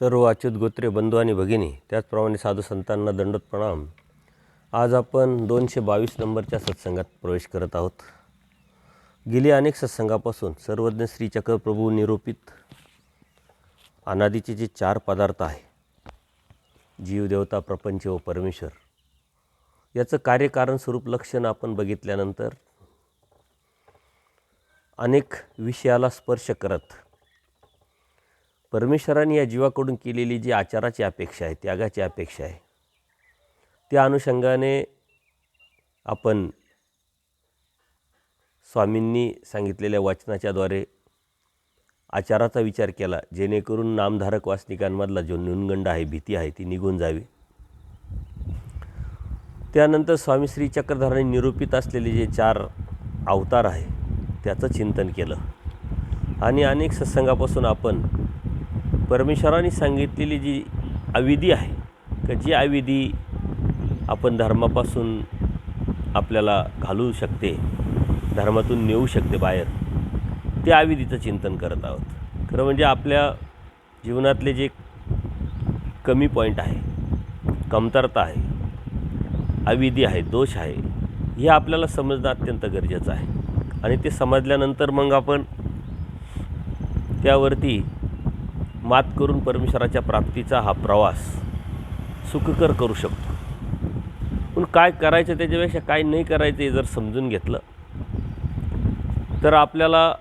सर्व अच्युत गोत्रे बंधू आणि भगिनी, त्याचप्रमाणे साधू संतांना दंडोत प्रणाम. आज आपण 222 नंबरच्या सत्संगात प्रवेश करत आहोत. गेली अनेक सत्संगापासून सर्वज्ञ श्री चक्रप्रभू निरूपित अनादीचे जे 4 पदार्थ आहे, जीव, देवता, प्रपंच व परमेश्वर, याचं कार्यकारण स्वरूप लक्षण आपण बघितल्यानंतर अनेक विषयाला स्पर्श करत परमेश्वराने या जीवाकडून केलेली जी आचाराची अपेक्षा आहे, त्यागाची अपेक्षा आहे, त्या अनुषंगाने आपण स्वामींनी सांगितलेल्या वचनाच्याद्वारे आचाराचा विचार केला, जेणेकरून नामधारक वासनिकांमधला जो न्यूनगंड आहे, भीती आहे, ती निघून जावी. त्यानंतर स्वामी श्री चक्रधरांनी निरूपित असलेले जे 4 अवतार आहे, त्याचं चिंतन केलं. आणि अनेक सत्संगापासून आपण परमेश्वराने सांगितलेली जी अविधी आहे, की जी अविधी आपण धर्मापासून आपल्याला घालू शकते, धर्मातून नेऊ शकते बाहेर, त्या अविधीचं चिंतन करत आहोत. खरं म्हणजे आपल्या जीवनातले जे कमी पॉईंट आहे, कमतरता आहे, अविधी आहे, दोष आहे, हे आपल्याला समजणं अत्यंत गरजेचं आहे. आणि ते समजल्यानंतर मग आपण त्यावरती मात करून परमेश्वराच्या प्राप्तीचा हा प्रवास सुखकर करू शकतो. पण काय करायचं, त्याच्यापेक्षा काय नाही करायचं हे जर समजून घेतलं तर आपल्याला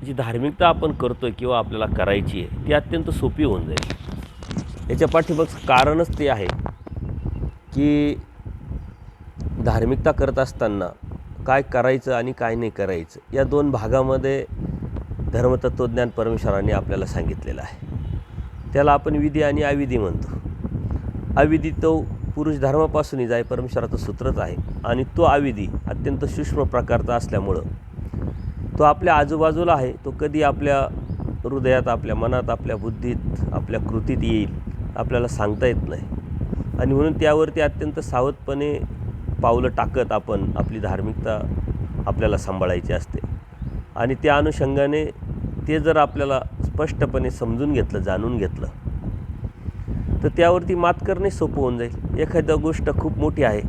जी धार्मिकता आपण करतो आहे किंवा आपल्याला करायची आहे, ती अत्यंत सोपी होऊन जाईल. याच्या पाठीमागचं कारणच ते आहे की धार्मिकता करत असताना काय करायचं आणि काय नाही करायचं, या 2 भागामध्ये धर्मतत्त्वज्ञान परमेश्वराने आपल्याला सांगितलेलं आहे. त्याला आपण विधी आणि अविधी म्हणतो. अविधी तो पुरुष धर्मापासूनही जाय परमेश्वराचं सूत्रच आहे, आणि तो अविधी अत्यंत सूक्ष्म प्रकारचा असल्यामुळं तो आपल्या आजूबाजूला आहे. तो कधी आपल्या हृदयात, आपल्या मनात, आपल्या बुद्धीत, आपल्या कृतीत येईल आपल्याला सांगता येत नाही. आणि म्हणून त्यावरती अत्यंत सावधपणे पावलं टाकत आपण आपली धार्मिकता आपल्याला सांभाळायची असते. आणि त्या अनुषंगाने ते जर आपल्याला स्पष्टपणे समजून घेतलं, जाणून घेतलं, तर त्यावरती मात करणे सोपं होऊन जाईल. एखादी गोष्ट खूप मोठी आहे,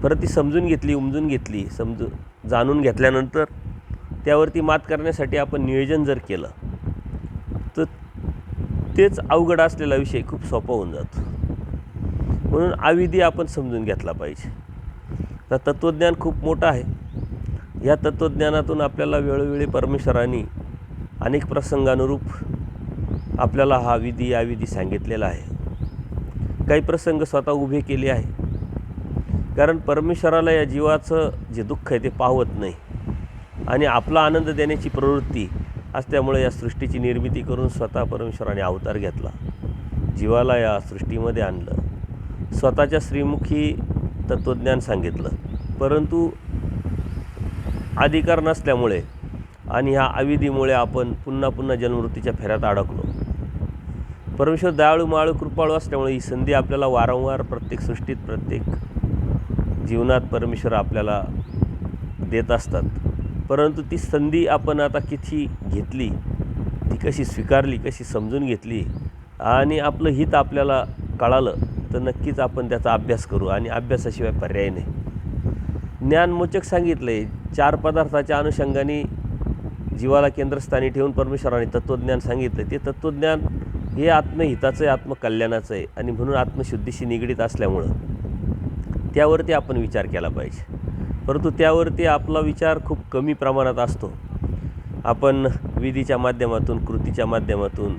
परत ती समजून घेतली, उमजून घेतली, जाणून घेतल्यानंतर त्यावरती मात करण्यासाठी आपण नियोजन जर केलं तर तेच अवघड असलेला विषय खूप सोपा होऊन जातो. म्हणून अविधी आपण समजून घेतला पाहिजे. तर तत्त्वज्ञान खूप मोठं आहे. या तत्त्वज्ञानातून आपल्याला वेळोवेळी परमेश्वराने अनेक प्रसंगानुरूप आपल्याला हा विधी अविधी सांगितलेला आहे. काही प्रसंग स्वतः उभे केले आहे, कारण परमेश्वराला या जीवाचं जे दुःख आहे ते पाहवत नाही, आणि आपला आनंद देण्याची प्रवृत्ती असल्यामुळे या सृष्टीची निर्मिती करून स्वतः परमेश्वराने अवतार घेतला, जीवाला या सृष्टीमध्ये आणलं, स्वतःच्या श्रीमुखी तत्त्वज्ञान सांगितलं. परंतु अधिकार नसल्यामुळे आणि ह्या अविधीमुळे आपण पुन्हा पुन्हा जन्ममृत्यूच्या फेऱ्यात अडकलो. परमेश्वर दयाळू, माळू, कृपाळू असल्यामुळे ही संधी आपल्याला वारंवार प्रत्येक सृष्टीत, प्रत्येक जीवनात परमेश्वर आपल्याला देत असतात. परंतु ती संधी आपण आता किती घेतली, ती कशी स्वीकारली, कशी समजून घेतली, आणि आपलं हित आपल्याला कळालं तर नक्कीच आपण त्याचा अभ्यास करू, आणि अभ्यासाशिवाय पर्याय नाही. ज्ञानमोचक सांगितलं आहे. 4 पदार्थाच्या अनुषंगाने जीवाला केंद्रस्थानी ठेवून परमेश्वराने तत्त्वज्ञान सांगितलं. ते तत्त्वज्ञान हे आत्महिताचं आहे, आत्मकल्याणाचं आहे, आणि म्हणून आत्मशुद्धीशी निगडीत असल्यामुळं त्यावरती आपण विचार केला पाहिजे. परंतु त्यावरती आपला विचार खूप कमी प्रमाणात असतो. आपण विधीच्या माध्यमातून, कृतीच्या माध्यमातून,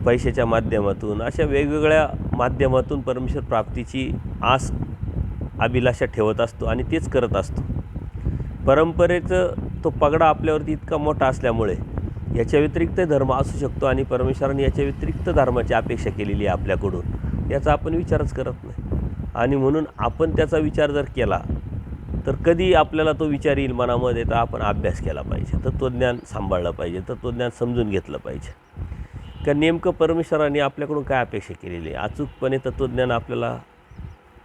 पैशाच्या माध्यमातून, अशा वेगवेगळ्या माध्यमातून परमेश्वर प्राप्तीची आस, अभिलाषा ठेवत असतो आणि तेच करत असतो. परंपरेचं तो पगडा आपल्यावरती इतका मोठा असल्यामुळे याच्या व्यतिरिक्त धर्म असू शकतो, आणि परमेश्वराने याच्या व्यतिरिक्त धर्माची अपेक्षा केलेली आहे आपल्याकडून, याचा आपण विचारच करत नाही. आणि म्हणून आपण त्याचा विचार जर केला तर कधी आपल्याला तो विचार येईल मनामध्ये, तर आपण अभ्यास केला पाहिजे, तत्त्वज्ञान सांभाळलं पाहिजे, तत्त्वज्ञान समजून घेतलं पाहिजे. का नेमकं परमेश्वराने आपल्याकडून काय अपेक्षा केलेली आहे, अचूकपणे तत्त्वज्ञान आपल्याला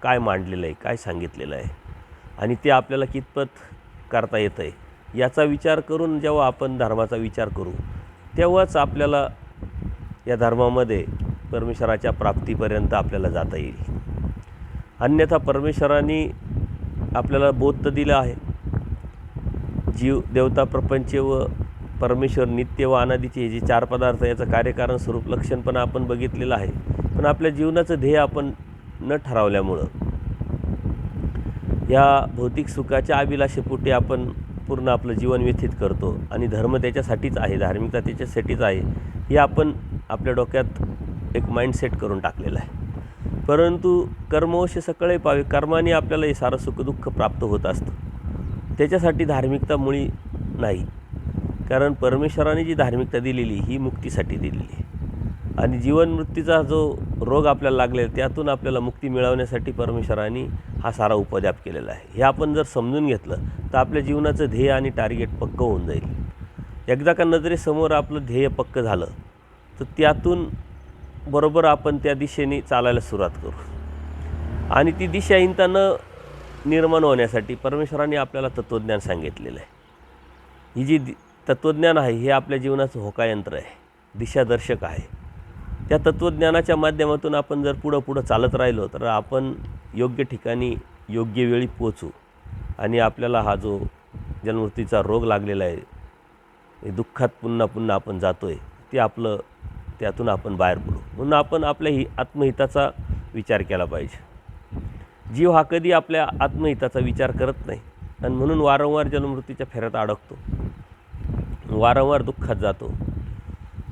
काय मांडलेलं आहे, काय सांगितलेलं आहे, आणि ते आपल्याला कितपत करता येतं आहे, याचा विचार करून जेव्हा आपण धर्माचा विचार करू, तेव्हाच आपल्याला या धर्मामध्ये परमेश्वराच्या प्राप्तीपर्यंत आपल्याला जाता येईल. अन्यथा परमेश्वराने आपल्याला बोध तर दिलं आहे, जीव, देवता, प्रपंच व परमेश्वर, नित्य व अनादीचे हे जे 4 पदार्थ, याचं कार्यकारण, स्वरूप, लक्षण पण आपण बघितलेलं आहे. पण आपल्या जीवनाचं ध्येय आपण न ठरवल्यामुळं या भौतिक सुखाच्या अभिलाषेपोटी आपण पूर्ण आपलं जीवन व्यतीत करतो. आणि धर्म त्याच्यासाठीच आहे, धार्मिकता त्याच्यासाठीच आहे, हे आपण आपल्या डोक्यात एक माइंडसेट करून टाकलेलं आहे. परंतु कर्मवश सकळे पावे, कर्माने आपल्याला हे सारं सुखदुःख प्राप्त होत असतं. त्याच्यासाठी धार्मिकता मुळी नाही, कारण परमेश्वराने जी धार्मिकता दिलेली ही मुक्तीसाठी दिलेली आहे. आणि जीवन मृत्यूचा जो रोग आपल्याला लागलेला आहे त्यातून आपल्याला मुक्ती मिळवण्यासाठी परमेश्वराने हा सारा उपद्व्याप केलेला आहे. हे आपण जर समजून घेतलं तर आपल्या जीवनाचं ध्येय आणि टार्गेट पक्कं होऊन जाईल. एकदा का नजरेसमोर आपलं ध्येय पक्कं झालं तर त्यातून बरोबर आपण त्या दिशेने चालायला सुरुवात करू. आणि ती दिशाहीनता न निर्माण होण्यासाठी परमेश्वराने आपल्याला तत्त्वज्ञान सांगितलेलं आहे. ही जी तत्त्वज्ञान आहे हे आपल्या जीवनाचं होकायंत्र आहे, दिशादर्शक आहे. त्या तत्त्वज्ञानाच्या माध्यमातून आपण जर पुढं चालत राहिलो तर आपण योग्य ठिकाणी योग्य वेळी पोचू. आणि आपल्याला हा जो जन्ममृत्यूचा रोग लागलेला आहे, हे दुःखात पुन्हा आपण जातो आहे, ते आपलं त्यातून आपण बाहेर पडू. म्हणून आपण आपल्या आत्महिताचा विचार केला पाहिजे. जीव हा कधी आपल्या आत्महिताचा विचार करत नाही आणि म्हणून वारंवार जन्ममृत्यूच्या फेऱ्यात अडकतो, वारंवार दुःखात जातो.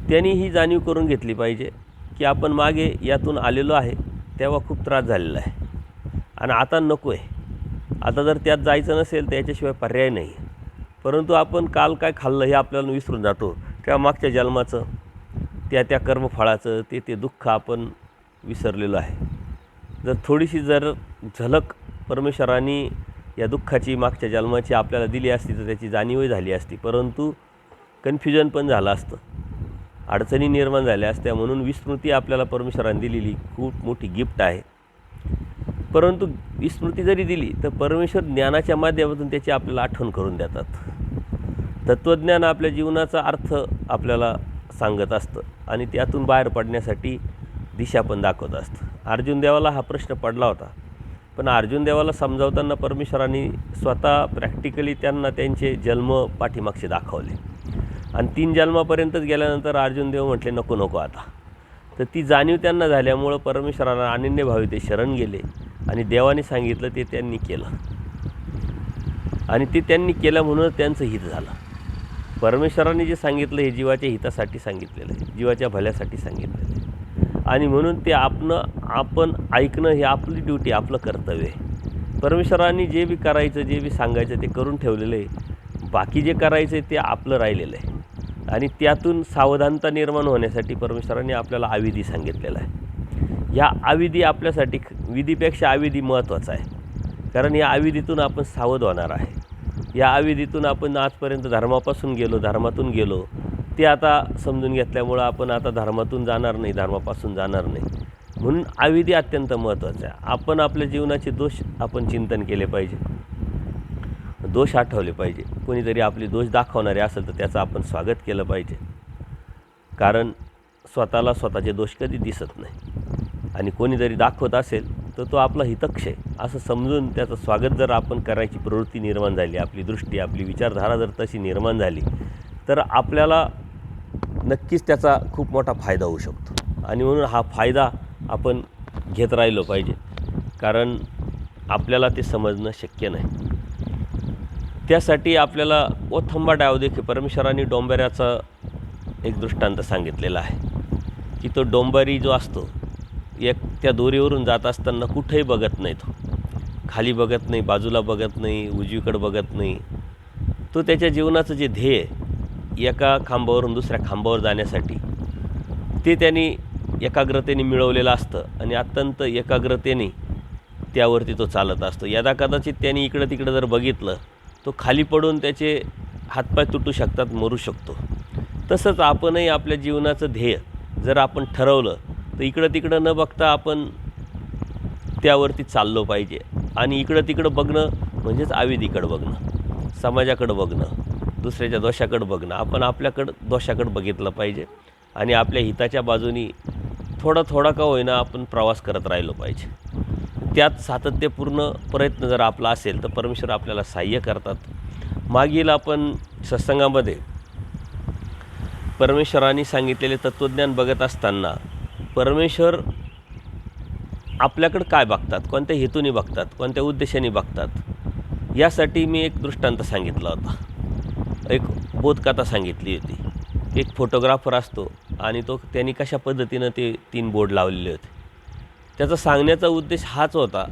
त्यांनी ही जाणीव करून घेतली पाहिजे की आपण मागे यातून आलेलो आहे तेव्हा खूप त्रास झालेला आहे आणि आता नको आहे. आता जर त्यात जायचं नसेल तर याच्याशिवाय पर्याय नाही. परंतु आपण काल काय खाल्लं हे आपल्याला विसरून जातो. त्या मागच्या जन्माचं, त्या कर्मफळाचं ते दुःख आपण विसरलेलो आहे. जर थोडीशी जर झलक परमेश्वराने या दुःखाची, मागच्या जन्माची आपल्याला दिली असती तर त्याची जाणीवही झाली असती. परंतु कन्फ्युजन पण झालं असतं, अडचणी निर्माण झाल्या असत्या. म्हणून विस्मृती आपल्याला परमेश्वराने दिलेली खूप मोठी गिफ्ट आहे. परंतु विस्मृती जरी दिली तर परमेश्वर ज्ञानाच्या माध्यमातून त्याची आपल्याला आठवण करून देतात. तत्त्वज्ञान आपल्या जीवनाचा अर्थ आपल्याला सांगत असतं आणि त्यातून बाहेर पडण्यासाठी दिशा पण दाखवत असतं. अर्जुन देवाला हा प्रश्न पडला होता, पण अर्जुन देवाला समजावताना परमेश्वराने स्वतः प्रॅक्टिकली त्यांना त्यांचे जन्म पाठीमागचे दाखवले. आणि 3 जन्मापर्यंतच गेल्यानंतर अर्जुन देव म्हटले नको आता. तर ती जाणीव त्यांना झाल्यामुळं परमेश्वराला अनन्यभावी ते शरण गेले आणि देवाने सांगितलं ते त्यांनी केलं. आणि ते त्यांनी केलं म्हणून त्यांचं हित झालं. परमेश्वराने जे सांगितलं हे जीवाच्या हितासाठी सांगितलेलं आहे, जीवाच्या भल्यासाठी सांगितलेलं आहे. आणि म्हणून ते आपण ऐकणं हे आपली ड्युटी, आपलं कर्तव्य आहे. परमेश्वराने जे बी करायचं, जे बी सांगायचं ते करून ठेवलेलं आहे. बाकी जे करायचं आहे ते आपलं राहिलेलं आहे. आणि त्यातून सावधानता निर्माण होण्यासाठी परमेश्वराने आपल्याला अविधी सांगितलेला आहे. या अविधी आपल्यासाठी विधीपेक्षा अविधी महत्त्वाचा आहे, कारण या अविधीतून आपण सावध होणार आहे. या अविधीतून आपण आजपर्यंत धर्मातून गेलो ते आता समजून घेतल्यामुळं आपण आता धर्मातून जाणार नाही, धर्मापासून जाणार नाही. म्हणून अविधी अत्यंत महत्त्वाचं आहे. आपण आपल्या जीवनाचे दोष आपण चिंतन केले पाहिजे, दोष आठवले पाहिजे. कोणीतरी आपले दोष दाखवणारे असेल तर त्याचं आपण स्वागत केलं पाहिजे, कारण स्वतःला स्वतःचे दोष कधी दिसत नाही. आणि कोणी जरी दाखवत असेल तर तो आपला हितक्ष आहे असं समजून त्याचं स्वागत जर आपण करायची प्रवृत्ती निर्माण झाली, आपली दृष्टी, आपली विचारधारा जर तशी निर्माण झाली तर आपल्याला नक्कीच त्याचा खूप मोठा फायदा होऊ शकतो. आणि म्हणून हा फायदा आपण घेत राहिलो पाहिजे, कारण आपल्याला ते समजणं शक्य नाही. त्यासाठी आपल्याला ओथंबा डाव देखील परमेश्वराने डोंबऱ्याचा एक दृष्टांत सांगितलेला आहे की तो डोंबरी जो असतो त्या दोरीवरून जात असताना कुठेही बघत नाही, तो खाली बघत नाही, बाजूला बघत नाही, उजवीकडे बघत नाही. तो त्याच्या जीवनाचं जे ध्येय एका खांबावरून दुसऱ्या खांबावर जाण्यासाठी ते त्यांनी एकाग्रतेने मिळवलेलं असतं आणि अत्यंत एकाग्रतेने त्यावरती तो चालत असतो. यदा कदाचित त्यांनी इकडं तिकडं जर बघितलं तो खाली पडून त्याचे हातपाय तुटू शकतात, मरू शकतो. तसंच आपणही आपल्या जीवनाचं ध्येय जर आपण ठरवलं तर इकडं तिकडं न बघता आपण त्यावरती चाललो पाहिजे. आणि इकडं तिकडं बघणं म्हणजेच अविधीकडं बघणं, समाजाकडं बघणं, दुसऱ्याच्या दोषाकडं बघणं. आपण आपल्याकडं दोषाकडं बघितलं पाहिजे आणि आपल्या हिताच्या बाजूनी थोडा का होईना आपण प्रवास करत राहिलो पाहिजे. त्यात सातत्यपूर्ण प्रयत्न जर आपला असेल तर परमेश्वर आपल्याला सहाय्य करतात. मागील आपण सत्संगामध्ये परमेश्वराने सांगितलेले तत्त्वज्ञान बघत असताना परमेश्वर आपल्याकडं काय बघतात, कोणत्या हेतूने बघतात, कोणत्या उद्देशाने बघतात, यासाठी मी एक दृष्टांत सांगितला होता. एक बोधकथा सांगितली होती. एक फोटोग्राफर असतो आणि त्यांनी कशा पद्धतीनं ते 3 बोर्ड लावलेले होते. त्याचा सांगण्याचा उद्देश हाच होता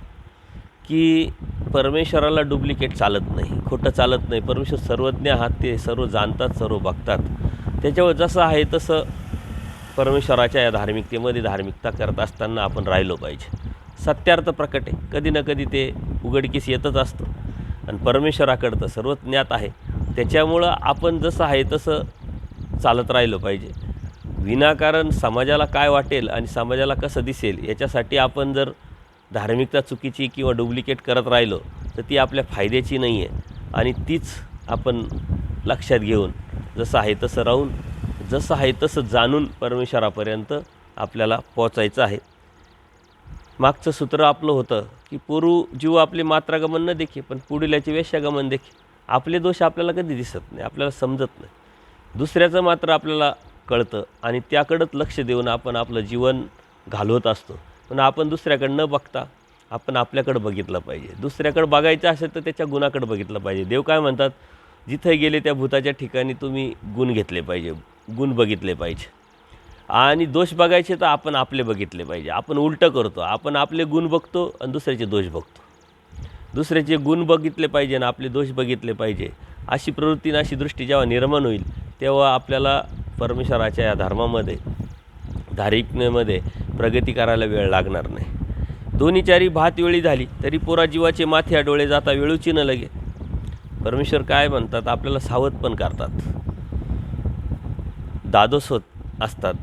की परमेश्वराला डुप्लिकेट चालत नाही, खोटं चालत नाही. परमेश्वर सर्वज्ञ आहात, ते सर्व जाणतात, सर्व बघतात. त्याच्यावर जसं आहे तसं परमेश्वराच्या या धार्मिकतेमध्ये धार्मिकता करत असताना आपण राहिलो पाहिजे. सत्यार्थ प्रकट आहे, कधी ना कधी ते उघडकीस येतच असतं आणि परमेश्वराकडं तर सर्वच ज्ञात आहे. त्याच्यामुळं आपण जसं आहे तसं चालत राहिलं पाहिजे. विनाकारण समाजाला काय वाटेल आणि समाजाला कसं दिसेल याच्यासाठी आपण जर धार्मिकता चुकीची किंवा डुप्लिकेट करत राहिलो तर ती आपल्या फायद्याची नाही आहे. आणि तीच आपण लक्षात घेऊन जसं आहे तसं राहून, जसं आहे तसं जाणून परमेश्वरापर्यंत आपल्याला पोचायचं आहे. मागचं सूत्र आपलं होतं की पूर्व जीव आपले मात्रागमन न देखे पण पुढील्याचे वेश्यागमन देखे. आपले दोष आपल्याला कधी दिसत नाही, आपल्याला समजत नाही. दुसऱ्याचं मात्र आपल्याला कळतं आणि त्याकडंच लक्ष देऊन आपण आपलं जीवन घालवत असतो. पण आपण दुसऱ्याकडे न बघता आपण आपल्याकडं बघितलं पाहिजे. दुसऱ्याकडं बघायचं असेल तर त्याच्या गुणाकडं बघितलं पाहिजे. देव काय म्हणतात, जिथे गेले त्या भूताच्या ठिकाणी तुम्ही गुण घेतले पाहिजे, गुण बघितले पाहिजे. आणि दोष बघायचे तर आपण आपले बघितले पाहिजे. आपण उलटं करतो, आपण आपले गुण बघतो आणि दुसऱ्याचे दोष बघतो. दुसऱ्याचे गुण बघितले पाहिजे आणि आपले दोष बघितले पाहिजे. अशी प्रवृत्ती आणि अशी दृष्टी जेव्हा निर्माण होईल तेव्हा आपल्याला परमेश्वराच्या या धर्मामध्ये, धार्मिकतेमध्ये प्रगती करायला वेळ लागणार नाही. दोन्ही चारी भात वेळी झाली तरी पोरा जीवाचे माथे डोळे जाता वेळूची न लगे. परमेश्वर काय म्हणतात, आपल्याला सावध पण करतात. दादोस असतात,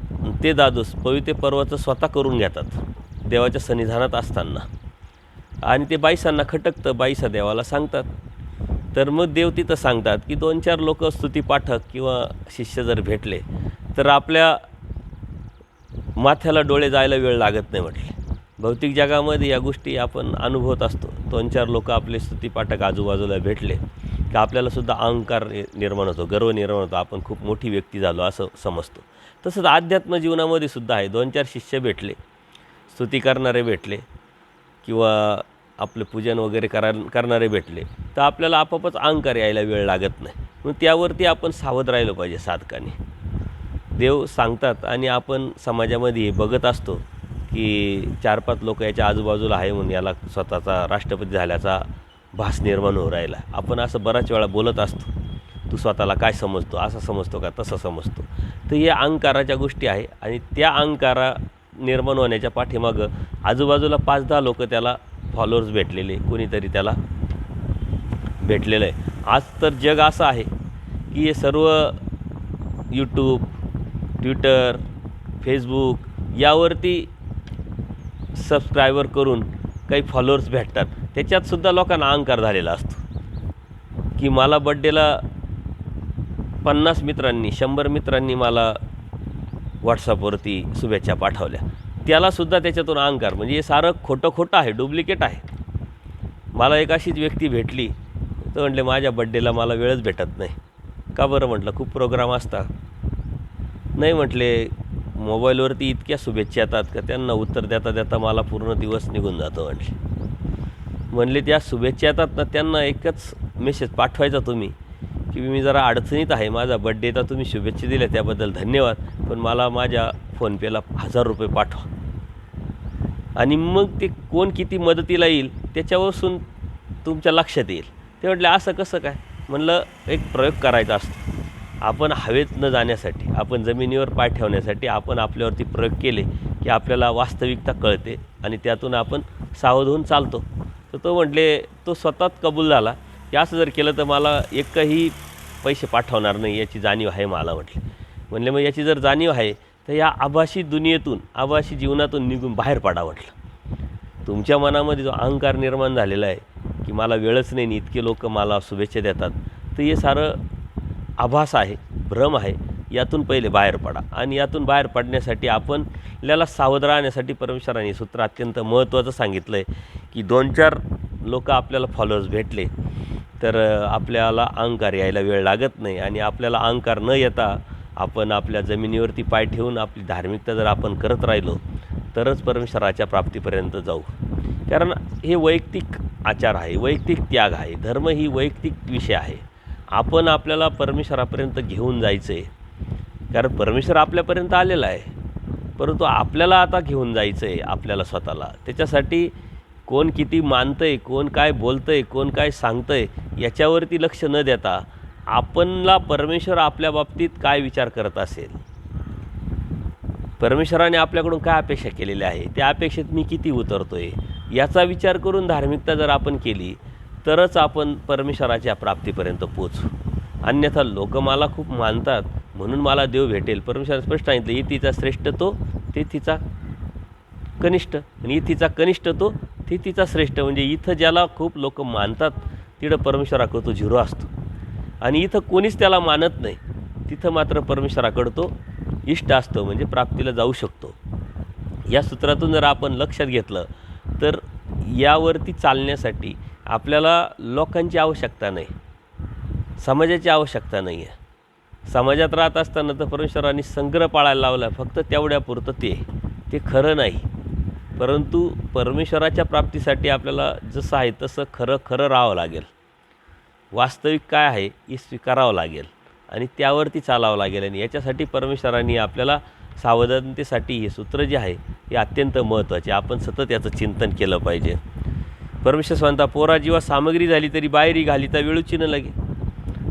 ते दादोस पवित्र पर्वाचं स्वतः करून घेतात देवाच्या सन्निधानात असताना. आणि ते बाईसांना खटकतं, बाईसा देवाला सांगतात. तर मग देव तिथं सांगतात की 2-4 लोक स्तुतीपाठक किंवा शिष्य जर भेटले तर आपल्या माथ्याला डोळे जायला वेळ लागत नाही म्हटले. भौतिक जगामध्ये या गोष्टी आपण अनुभवत असतो. 2-4 लोक आपले स्तुतीपाठक आजूबाजूला भेटले की आपल्यालासुद्धा अहंकार निर्माण होतो, गर्व निर्माण होतो, आपण खूप मोठी व्यक्ती झालो असं समजतो. तसंच अध्यात्म जीवनामध्ये सुद्धा आहे. 2-4 शिष्य भेटले, स्तुती करणारे भेटले किंवा आपलं पूजन वगैरे करणारे भेटले तर आपल्याला आपोआपच अहंकार यायला वेळ लागत नाही. मग त्यावरती आपण सावध राहिलं पाहिजे साधकाने. देव सांगतात आणि आपण समाजामध्ये बघत असतो की 4-5 लोक याच्या आजूबाजूला आहे म्हणून याला स्वतःचा राष्ट्रपती झाल्याचा भास निर्माण होऊ राहिला. आपण असं बराच वेळा बोलत असतो, तू स्वतःला काय समजतो, असं समजतो का, तसं समजतो. तर हे अहंकाराच्या गोष्टी आहे आणि त्या अहंकारा निर्माण होण्याच्या पाठीमागं आजूबाजूला 5-10 लोक त्याला फॉलोअर्स भेटलेले, कोणीतरी त्याला भेटलेलं आहे. आज तर जग असं आहे की हे सर्व यूट्यूब, ट्विटर, फेसबुक यावरती सबस्क्रायबर करून काही फॉलोअर्स भेटतात. त्याच्यातसुद्धा लोकांना अहंकार झालेला असतो की मला बड्डेला 50 मित्रांनी, 100 मित्रांनी मला व्हॉट्सअपवरती शुभेच्छा पाठवल्या. त्यालासुद्धा त्याच्यातून अहंकार. म्हणजे हे सारं खोटं आहे, डुप्लिकेट आहे. मला एक अशीच व्यक्ती भेटली तर म्हटले माझ्या बड्डेला मला वेळच भेटत नाही. का बरं म्हटलं, खूप प्रोग्राम असतात. नाही म्हटले, मोबाईलवरती इतक्या शुभेच्छा येतात का त्यांना उत्तर देता देता मला पूर्ण दिवस निघून जातो म्हणले त्या शुभेच्छा येतात ना, त्यांना एकच मेसेज पाठवायचा तुम्ही की मी जरा अडचणीत आहे, माझा बड्डे तर तुम्ही शुभेच्छा दिल्या त्याबद्दल धन्यवाद, पण मला माझ्या फोनपेला 1000 रुपये पाठवा. आणि मग ते कोण किती मदतीला येईल त्याच्यावरून तुमच्या लक्षात येईल. ते म्हटले असं कसं काय. म्हणलं एक प्रयोग करायचा असतो. आपण हवेत न जाण्यासाठी, आपण जमिनीवर पाय ठेवण्यासाठी आपण आपल्यावरती प्रयोग केले की आपल्याला वास्तविकता कळते आणि त्यातून आपण सावध होऊन चालतो. तर तो म्हटले, तो स्वतःच कबूल झाला की असं जर केलं तर मला एकही पैसे पाठवणार नाही याची जाणीव आहे मला. म्हणले मग याची जर जाणीव आहे तर या आभासी दुनियेतून, आभासी जीवनातून निघून बाहेर पडा म्हटलं. तुमच्या मनामध्ये जो अहंकार निर्माण झालेला आहे की मला वेळच नाही, इतके लोक मला शुभेच्छा देतात, तर हे सारं आभास आहे, भ्रम आहे. यातून पहिले बाहेर पडा. आणि यातून बाहेर पडण्यासाठी आपल्याला सावध राहण्यासाठी परमेश्वराने सूत्र अत्यंत महत्त्वाचं सांगितलं आहे की 2-4 लोक आपल्याला फॉलोअर्स भेटले तर आपल्याला अहंकार यायला वेळ लागत नाही. आणि आपल्याला अहंकार न येता आपण आपल्या जमिनीवरती पाय ठेवून आपली धार्मिकता जर आपण करत राहिलो तरच परमेश्वराच्या प्राप्तीपर्यंत जाऊ. कारण हे वैयक्तिक आचार आहे, वैयक्तिक त्याग आहे. धर्म ही वैयक्तिक विषय आहे. आपण आपल्याला परमेश्वरापर्यंत घेऊन जायचं आहे. कारण परमेश्वर आपल्यापर्यंत आलेला आहे, परंतु आपल्याला आता घेऊन जायचं आहे आपल्याला स्वतःला. त्याच्यासाठी कोण किती मानतं आहे, कोण काय बोलतं आहे, कोण काय सांगतं आहे याच्यावरती लक्ष न देता आपणला परमेश्वर आपल्या बाबतीत काय विचार करत असेल, परमेश्वराने आपल्याकडून काय अपेक्षा केलेल्या आहे, त्या अपेक्षेत मी किती उतरतो आहे याचा विचार करून धार्मिकता जर आपण केली तरच आपण परमेश्वराच्या प्राप्तीपर्यंत पोचू. अन्यथा लोक मला खूप मानतात म्हणून मला देव भेटेल. परमेश्वराने स्पष्ट सांगितलं, इथीचा श्रेष्ठ तो ते तिचा कनिष्ठ, आणि इथीचा कनिष्ठ तो ते तिचा श्रेष्ठ. म्हणजे इथं ज्याला खूप लोक मानतात तिथं परमेश्वराकडं तो झिरो असतो, आणि इथं कोणीच त्याला मानत नाही तिथं मात्र परमेश्वराकडं तो इष्ट असतो, म्हणजे प्राप्तीला जाऊ शकतो. या सूत्रातून जर आपण लक्षात घेतलं तर यावरती चालण्यासाठी आपल्याला लोकांची आवश्यकता नाही, समाजाची आवश्यकता नाही आहे. समाजात राहत असताना तर परमेश्वरांनी संग्रह पाळायला लावला, फक्त तेवढ्यापुरतं ते खरं नाही. परंतु परमेश्वराच्या प्राप्तीसाठी आपल्याला जसं आहे तसं खरं राहावं लागेल. वास्तविक काय आहे हे स्वीकारावं लागेल आणि त्यावरती चालावं लागेल. आणि याच्यासाठी परमेश्वरांनी आपल्याला सावधानतेसाठी हे सूत्र जे आहे हे अत्यंत महत्त्वाचे. आपण सतत याचं चिंतन केलं पाहिजे. परमेश्वर म्हणता, पोरा जीवा सामग्री झाली तरी बाहेरी घालीता वेळूची न लगे.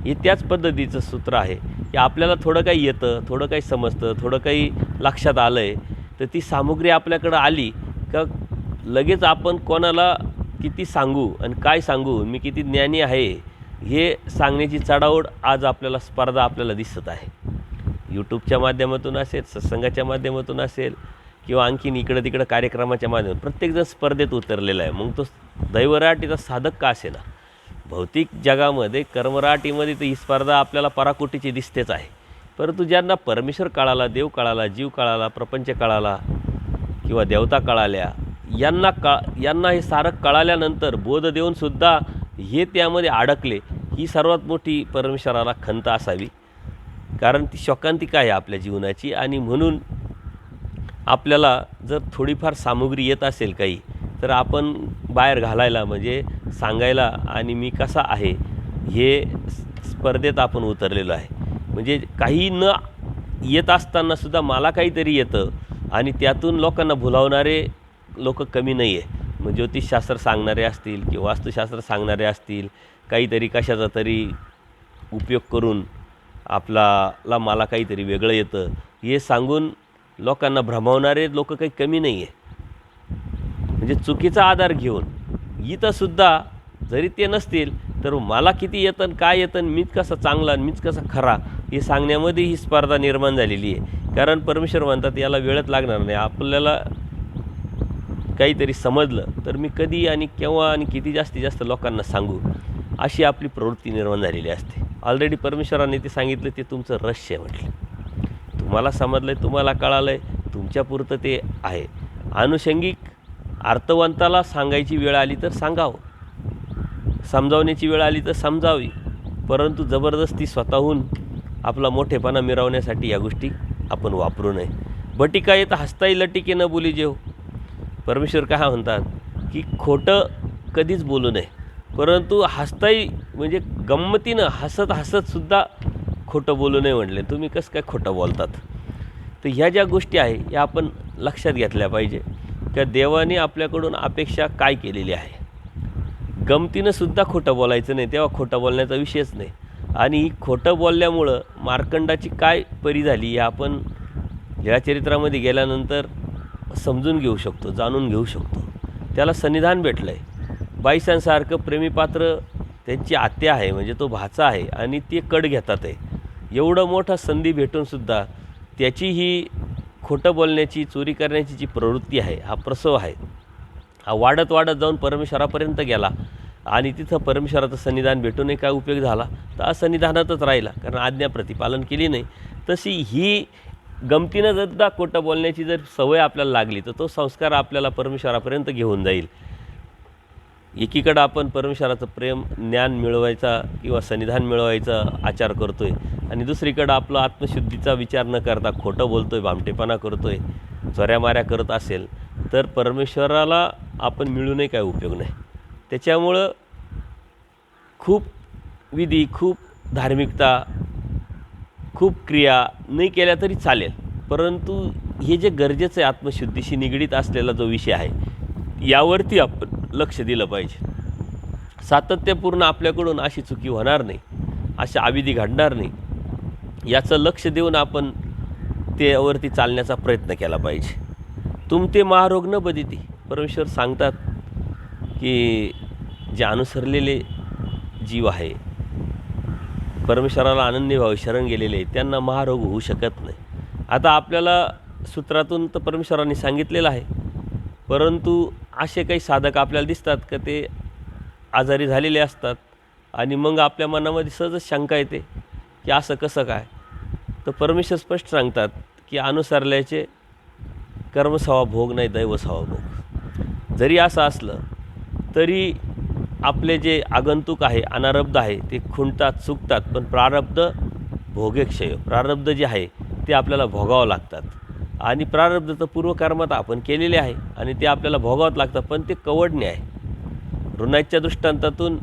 हे त्याच पद्धतीचं सूत्र आहे की आपल्याला थोडं काही येतं, थोडं काही समजतं, थोडं काही लक्षात आलं आहे तर ती सामुग्री आपल्याकडं आली का लगेच आपण कोणाला किती सांगू आणि काय सांगू, मी किती ज्ञानी आहे हे सांगण्याची चढाओढ आज आपल्याला स्पर्धा आपल्याला दिसत आहे. यूट्यूबच्या माध्यमातून असेल, सत्संगाच्या माध्यमातून असेल किंवा आणखीन इकडं तिकडं कार्यक्रमाच्या माध्यमातून प्रत्येकजण स्पर्धेत उतरलेला आहे. मग तो दैवराटीचा साधक का असेना, भौतिक जगामध्ये कर्मराटीमध्ये तर ही स्पर्धा आपल्याला पराकोटीची दिसतेच आहे. परंतु ज्यांना परमेश्वर कळाला, देव कळाला, जीव कळाला, प्रपंच कळाला किंवा देवता कळाल्या, यांना हे सारं कळाल्यानंतर बोध देऊनसुद्धा हे त्यामध्ये अडकले, ही सर्वात मोठी परमेश्वराला खंत असावी. कारण ती शोकांतिका आहे आपल्या जीवनाची. आणि म्हणून आपल्याला जर थोडीफार सामुग्री येत असेल काही तर आपण बाहेर घालायला, म्हणजे सांगायला आणि मी कसा आहे हे स्पर्धेत आपण उतरलेलो आहे. म्हणजे काही न येत असतानासुद्धा मला काहीतरी येतं आणि त्यातून लोकांना भुलावणारे लोक कमी नाही आहे. मग ज्योतिषशास्त्र सांगणारे असतील किंवा वास्तुशास्त्र सांगणारे असतील, काहीतरी कशाचा तरी उपयोग करून आपल्याला मला काहीतरी वेगळं येतं हे सांगून लोकांना भ्रमवणारे लोक काही कमी नाही आहे. म्हणजे चुकीचा आधार घेऊन इथंसुद्धा जरी ते नसतील तर मला किती येतं आणि काय येतं, मीच कसा चांगला आणि मीच कसा खरा हे सांगण्यामध्ये ही स्पर्धा निर्माण झालेली आहे. कारण परमेश्वर म्हणतात याला वेळच लागणार नाही. आपल्याला काहीतरी समजलं तर मी कधी आणि केव्हा आणि किती जास्तीत जास्त लोकांना सांगू, अशी आपली प्रवृत्ती निर्माण झालेली असते. ऑलरेडी परमेश्वराने ते सांगितलं, ते तुमचं रहस्य आहे म्हटलं. तुम्हाला समजलं आहे, तुम्हाला कळालं आहे, तुमच्यापुरतं ते आहे. अनुषंगिक अर्थवंताला सांगायची वेळ आली तर सांगावं, समजावण्याची वेळ आली तर समजावी, परंतु जबरदस्ती स्वतःहून आपला मोठेपणा मिरवण्यासाठी या गोष्टी आपण वापरू नये. बटिका येतं हसताही लटिके न बोली जेव. परमेश्वर काय म्हणतात की खोटं कधीच बोलू नये, परंतु हसताही म्हणजे गंमतीनं हसतसुद्धा खोटं बोलू नये म्हटले. तुम्ही कसं काय खोटं बोलतात? तर ह्या ज्या गोष्टी आहे या आपण लक्षात घेतल्या पाहिजे की देवाने आपल्याकडून अपेक्षा काय केलेली आहे. गमतीनंसुद्धा खोटं बोलायचं नाही, तेव्हा खोटं बोलण्याचा विषयच नाही. आणि खोटं बोलल्यामुळं मार्कंडाची काय परी झाली हे आपण लीळाचरित्रामध्ये गेल्यानंतर समजून घेऊ शकतो, जाणून घेऊ शकतो. त्याला सन्निधान भेटलं आहे. बाईसांसारखं प्रेमीपात्र त्यांची आत्या आहे, म्हणजे तो भाचा आहे, आणि ते कड घेतात आहे. एवढं मोठा संधी भेटूनसुद्धा त्याची ही खोटं बोलण्याची, चोरी करण्याची जी प्रवृत्ती आहे, हा प्रसव आहे, हा वाढत जाऊन परमेश्वरापर्यंत गेला. आणि तिथं परमेश्वराचं सन्निधान भेटूनही काय उपयोग झाला, तर असन्निधानातच राहिला, कारण आज्ञा प्रतिपालन केली नाही. तशी ही गमतीनं जर खोटं बोलण्याची जर सवय आपल्याला लागली तर तो संस्कार आपल्याला परमेश्वरापर्यंत घेऊन जाईल. एकीकडं आपण परमेश्वराचं प्रेम ज्ञान मिळवायचा किंवा सन्निधान मिळवायचा आचार करतो आहे आणि दुसरीकडं आपलं आत्मशुद्धीचा विचार न करता खोटं बोलतो आहे, भामटेपणा करतो आहे, चोऱ्यामाऱ्या करत असेल तर परमेश्वराला आपण मिळूनही काय उपयोग नाही. त्याच्यामुळं खूप विधी, खूप धार्मिकता, खूप क्रिया नाही केल्या तरी चालेल, परंतु हे जे गरजेचं आहे आत्मशुद्धीशी निगडीत असलेला जो विषय आहे यावरती आपण लक्ष दिलं पाहिजे. सातत्यपूर्ण आपल्याकडून अशी चुकी होणार नाही, अशा अविधी घडणार नाही याचं लक्ष देऊन आपण त्यावरती चालण्याचा प्रयत्न केला पाहिजे. तुमते महारोग न बदिती, परमेश्वर सांगतात की जे अनुसरलेले जीव आहे, परमेश्वराला अनन्यभावे शरण गेलेले त्यांना महारोग होऊ शकत नाही. आता आपल्याला सूत्रातून तर परमेश्वरांनी सांगितलेलं आहे, परंतु असे काही साधक आपल्याला दिसतात का ते आजारी झालेले असतात आणि मग आपल्या मनामध्ये सहजच शंका येते की असं कसं काय. तर परमेश्वर स्पष्ट सांगतात की अनुसरल्याचे कर्मसवा भोग नाही दैवसवा भोग. जरी असं असलं तरी आपले जे आगंतुक आहे, अनारब्ध आहे ते खुंटतात, चुकतात, पण प्रारब्ध भोगेक्षय, प्रारब्ध जे आहे ते आपल्याला भोगावं लागतात. आणि प्रारब्ध तर पूर्वकर्मात आपण केलेले आहे आणि ते आपल्याला भोगावंच लागतं, पण ते कवडणे आहे. ऋणाच्या दृष्टांतातून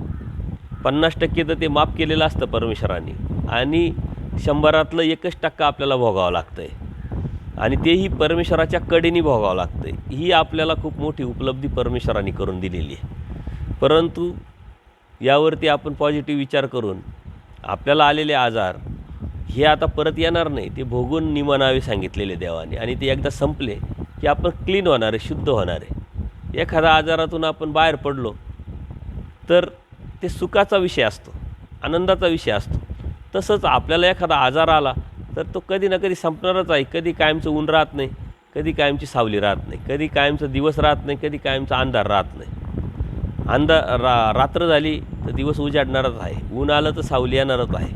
50% तर ते माफ केलेलं असतं परमेश्वरांनी आणि 100रातलं 1% आपल्याला भोगावं लागतं आहे आणि तेही परमेश्वराच्या कडेने भोगावं लागतं आहे. ही आपल्याला खूप मोठी उपलब्धी परमेश्वरांनी करून दिलेली आहे. परंतु यावरती आपण पॉझिटिव्ह विचार करून आपल्याला आलेले आजार हे आता परत येणार नाही, ते भोगून निमानावे सांगितलेले देवाने आणि ते एकदा संपले की आपण क्लीन होणार आहे, शुद्ध होणार आहे. एखाद्या आजारातून आपण बाहेर पडलो तर ते सुखाचा विषय असतो, आनंदाचा विषय असतो. तसंच आपल्याला एखादा आजार आला तर तो कधी ना कधी संपणारच आहे. कधी कायमचं ऊन राहत नाही, कधी कायमची सावली राहत नाही, कधी कायमचं दिवस राहत नाही, कधी कायमचा अंधार राहत नाही. रात्र झाली तर दिवस उजाडणारच आहे, ऊन आलं तर सावली येणारच आहे.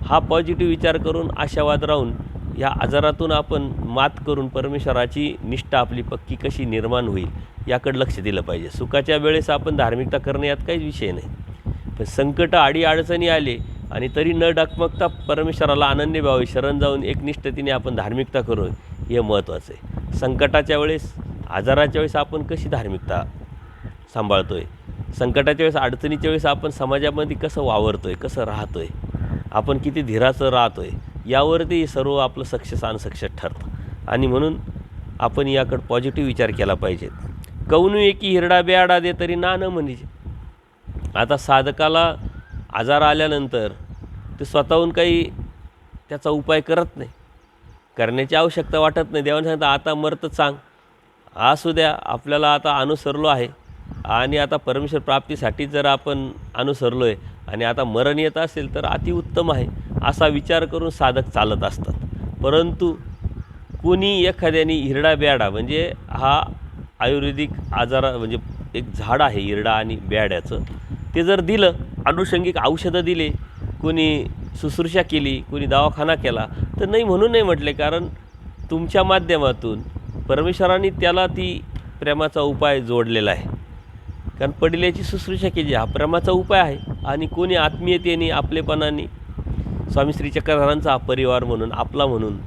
हा पॉझिटिव्ह विचार करून आशावाद राहून या आजारातून आपण मात करून परमेश्वराची निष्ठा आपली पक्की कशी निर्माण होईल याकडे लक्ष दिलं पाहिजे. सुखाच्या वेळेस आपण धार्मिकता करणं यात काहीच विषय नाही, पण संकट अडीअडचणी आले आणि तरी न डगमगता परमेश्वराला अनन्यभावे शरण जाऊन एकनिष्ठतेने आपण धार्मिकता करू हे महत्त्वाचं आहे. संकटाच्या वेळेस, आजाराच्या वेळेस आपण कशी धार्मिकता सांभाळतो आहे, संकटाच्या वेळेस, अडचणीच्या वेळेस आपण समाजामध्ये कसं वावरतो आहे, कसं राहतो आहे, आपण किती धीराचं राहतो आहे, यावरती सर्व आपलं सक्सेस अनसक्सेस ठरतं. आणि म्हणून आपण याकडं पॉझिटिव्ह विचार केला पाहिजे. कौनू एकी हिरडा बेआडा दे तरी ना न म्हणजे. आता साधकाला आजार आल्यानंतर ते स्वतःहून काही त्याचा उपाय करत नाही, करण्याची आवश्यकता वाटत नाही. देवाने सांगतं आता मरतं चांग, असू द्या, आपल्याला आता अनुसरलो आहे आणि आता परमेश्वर प्राप्तीसाठी जर आपण अनुसरलो आहे आणि आता मरण येत असेल तर अतिउत्तम आहे, असा विचार करून साधक चालत असतात. परंतु कोणी एखाद्याने हिरडा बेआडा म्हणजे हा आयुर्वेदिक आजारा म्हणजे एक झाड आहे हिरडा आणि बेआड्याचं, ते जर दिलं, अनुषंगिक औषधं दिले, कोणी शुश्रूषा केली, कोणी दवाखाना केला तर नाही म्हणून नाही म्हटले, कारण तुमच्या माध्यमातून परमेश्वराने त्याला ती प्रेमाचा उपाय जोडलेला आहे. कारण पडिल्याची शुश्रूषा केली हा प्रेमाचा उपाय आहे. आणि कोणी आत्मीयतेने, आपलेपणाने, स्वामी श्री चक्रधरांचा हा परिवार म्हणून, आपला म्हणून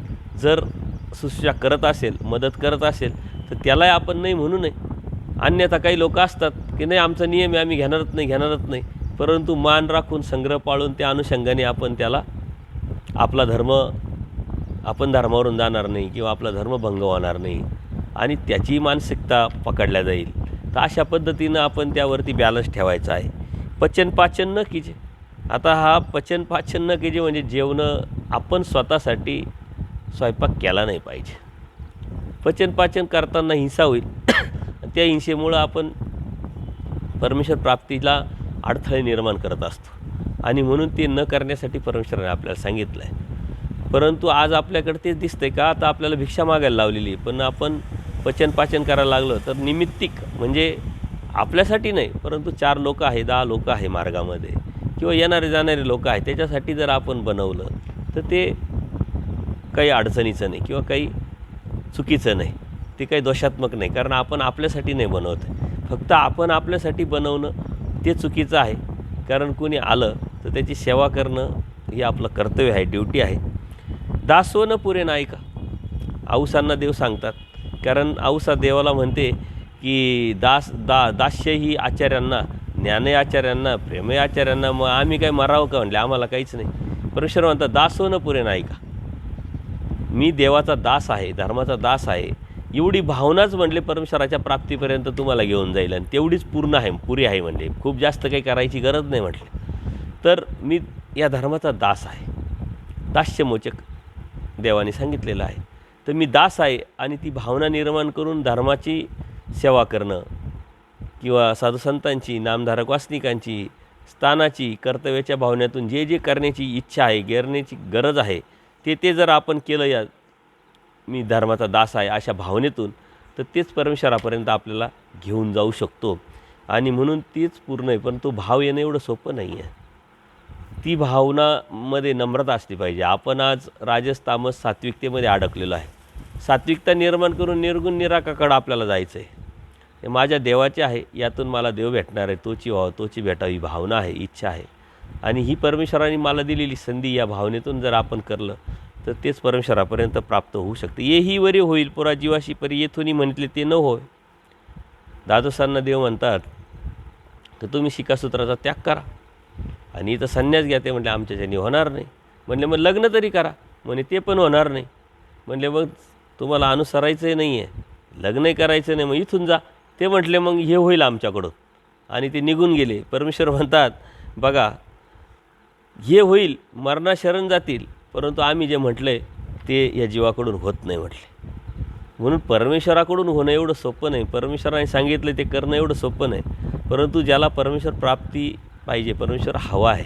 जर शुश्रूषा करत असेल, मदत करत असेल तर त्यालाही आपण नाही म्हणू नये. अन्यथा काही लोक असतात की नाही आमचा नियम आहे, आम्ही घेणारच नाही, परंतु मान राखून, संग्रह पाळून त्या अनुषंगाने आपण त्याला आपला धर्म, आपण धर्मावरून जाणार नाही किंवा आपला धर्म भंग होणार नाही आणि त्याची मानसिकता पकडल्या जाईल. तर अशा पद्धतीनं आपण त्यावरती बॅलन्स ठेवायचा आहे. पचन पाचन न कीजे. आता हा पचन पाचन न कीजे म्हणजे जेवणं आपण स्वतःसाठी स्वयंपाक केला नाही पाहिजे. पचन पाचन करताना हिंसा होईल, त्या हिंसेमुळं आपण परमेश्वर प्राप्तीला अडथळे निर्माण करत असतो आणि म्हणून ते न करण्यासाठी परमेश्वराने आपल्याला सांगितलं आहे. परंतु आज आपल्याकडे तेच दिसतंय का, आता आपल्याला भिक्षा मागायला लावलेली, पण आपण पचन पाचन करायला लागलो तर निमित्तिक म्हणजे आपल्यासाठी नाही, परंतु 4 लोक आहे, 10 लोक आहे मार्गामध्ये किंवा येणारे जाणारे लोक आहे, त्याच्यासाठी जर आपण बनवलं तर ते काही अडचणीचं नाही किंवा काही चुकीचं नाही, ते काही दोषात्मक नाही, कारण आपण आपल्यासाठी नाही बनवत आहे. फक्त आपण आपल्यासाठी बनवणं ते चुकीचं आहे, कारण कोणी आलं तर त्याची सेवा करणं हे आपलं कर्तव्य आहे, ड्युटी आहे. दासवणं पुरे नाही का, औसांना देव सांगतात, कारण औसा देवाला म्हणते की दास्य ही आचार्यांना, ज्ञानही आचार्यांना, प्रेमही आचार्यांना, मग आम्ही काय मरावं का म्हणले, आम्हाला काहीच नाही. परमेश्वर म्हणतात दासवणं पुरे नाही का, मी देवाचा दास आहे, धर्माचा दास आहे, एवढी भावनाच म्हणले परमेश्वराच्या प्राप्तीपर्यंत तुम्हाला घेऊन जाईल, आणि तेवढीच पूर्ण आहे, पुरी आहे म्हणले, खूप जास्त काही करायची गरज नाही म्हटले. तर मी या धर्माचा दास आहे, दास्यमोचक देवाने सांगितलेलं आहे. तर मी दास आहे, आणि ती भावना निर्माण करून धर्माची सेवा करणं किंवा साधुसंतांची, नामधारक वासनिकांची, स्थानाची, कर्तव्याच्या भावनेतून जे जे करण्याची इच्छा आहे, करण्याची गरज आहे, ते जर आपण केलं, या मी धर्माचा दास आहे अशा भावनेतून, तर तेच परमेश्वरापर्यंत आपल्याला घेऊन जाऊ शकतो. आणि म्हणून तीच पूर्ण आहे. पण तो भाव येणं एवढं सोपं नाही आहे. ती भावनामध्ये नम्रता असली पाहिजे. आपण आज राजस तामस सात्विकतेमध्ये अडकलेलो आहे. सात्विकता निर्माण करून निर्गुण निराकाकडं आपल्याला जायचं आहे. हे माझ्या देवाचे आहे, यातून मला देव भेटणार आहे, तोची व्हावं, तोची भेटावी भावना आहे, इच्छा आहे. आणि ही परमेश्वराने मला दिलेली संधी, या भावनेतून जर आपण करलं तर तेच परमेश्वरापर्यंत प्राप्त होऊ शकते. येही वरी होईल पुरा जीवाशी परी, येथूनही म्हटले ते न होय. दादोसांना देव म्हणतात तर तुम्ही शिकासूत्राचा त्याग करा आणि इथं संन्यास घ्या. ते म्हटले आमच्याच्यानी होणार नाही. म्हणले मग लग्न तरी करा. म्हणे ते पण होणार नाही. म्हणले मग तुम्हाला अनुसरायचंही नाही आहे, लग्नही करायचं नाही, मग इथून जा. ते म्हटले मग हे होईल आमच्याकडून, आणि ते निघून गेले. परमेश्वर म्हणतात बघा, हे होईल, मरणाशरण जातील, परंतु आम्ही जे म्हटलं आहे ते या जीवाकडून होत नाही म्हटले. म्हणून परमेश्वराकडून होणं एवढं सोपं नाही, परमेश्वराने सांगितलं ते करणं एवढं सोपं नाही. परंतु ज्याला परमेश्वर प्राप्ती पाहिजे, परमेश्वर हवा आहे,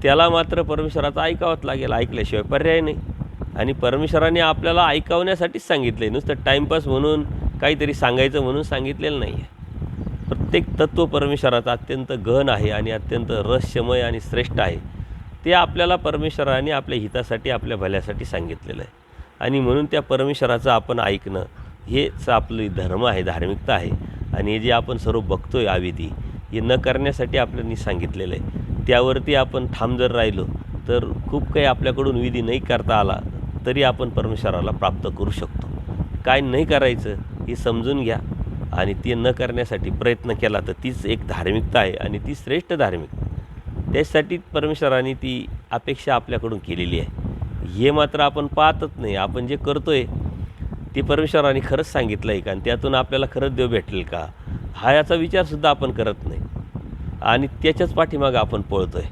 त्याला मात्र परमेश्वराचं ऐकावंच लागेल. ऐकल्याशिवाय पर्याय नाही. आणि परमेश्वराने आपल्याला ऐकवण्यासाठीच सांगितलं आहे, नुसतं टाईमपास म्हणून काहीतरी सांगायचं म्हणून सांगितलेलं नाही आहे. प्रत्येक तत्त्व परमेश्वराचं अत्यंत गहन आहे आणि अत्यंत रहस्यमय आणि श्रेष्ठ आहे. ते आपल्याला परमेश्वराने आपल्या हितासाठी, आपल्या भल्यासाठी सांगितलेलं आहे. आणि म्हणून त्या परमेश्वराचं आपण ऐकणं हेच आपली धर्म आहे, धार्मिकता आहे. आणि हे जे आपण सर्व बघतो आहे आविधी, हे न करण्यासाठी आपल्याला सांगितलेलं आहे. त्यावरती आपण ठाम जर राहिलो तर खूप काही आपल्याकडून विधी नाही करता आला तरी आपण परमेश्वराला प्राप्त करू शकतो. काय नाही करायचं हे समजून घ्या आणि ते न करण्यासाठी प्रयत्न केला तर तीच एक धार्मिकता आहे आणि ती श्रेष्ठ धार्मिकता. त्यासाठी परमेश्वराने ती अपेक्षा आपल्याकडून केलेली आहे. हे मात्र आपण पाहतच नाही. आपण जे करतो आहे ते परमेश्वराने खरंच सांगितलं आहे का, आणि त्यातून आपल्याला खरंच देव भेटेल का, हा याचा विचारसुद्धा आपण करत नाही. आणि त्याच्याच पाठीमागं आपण पळतो आहे.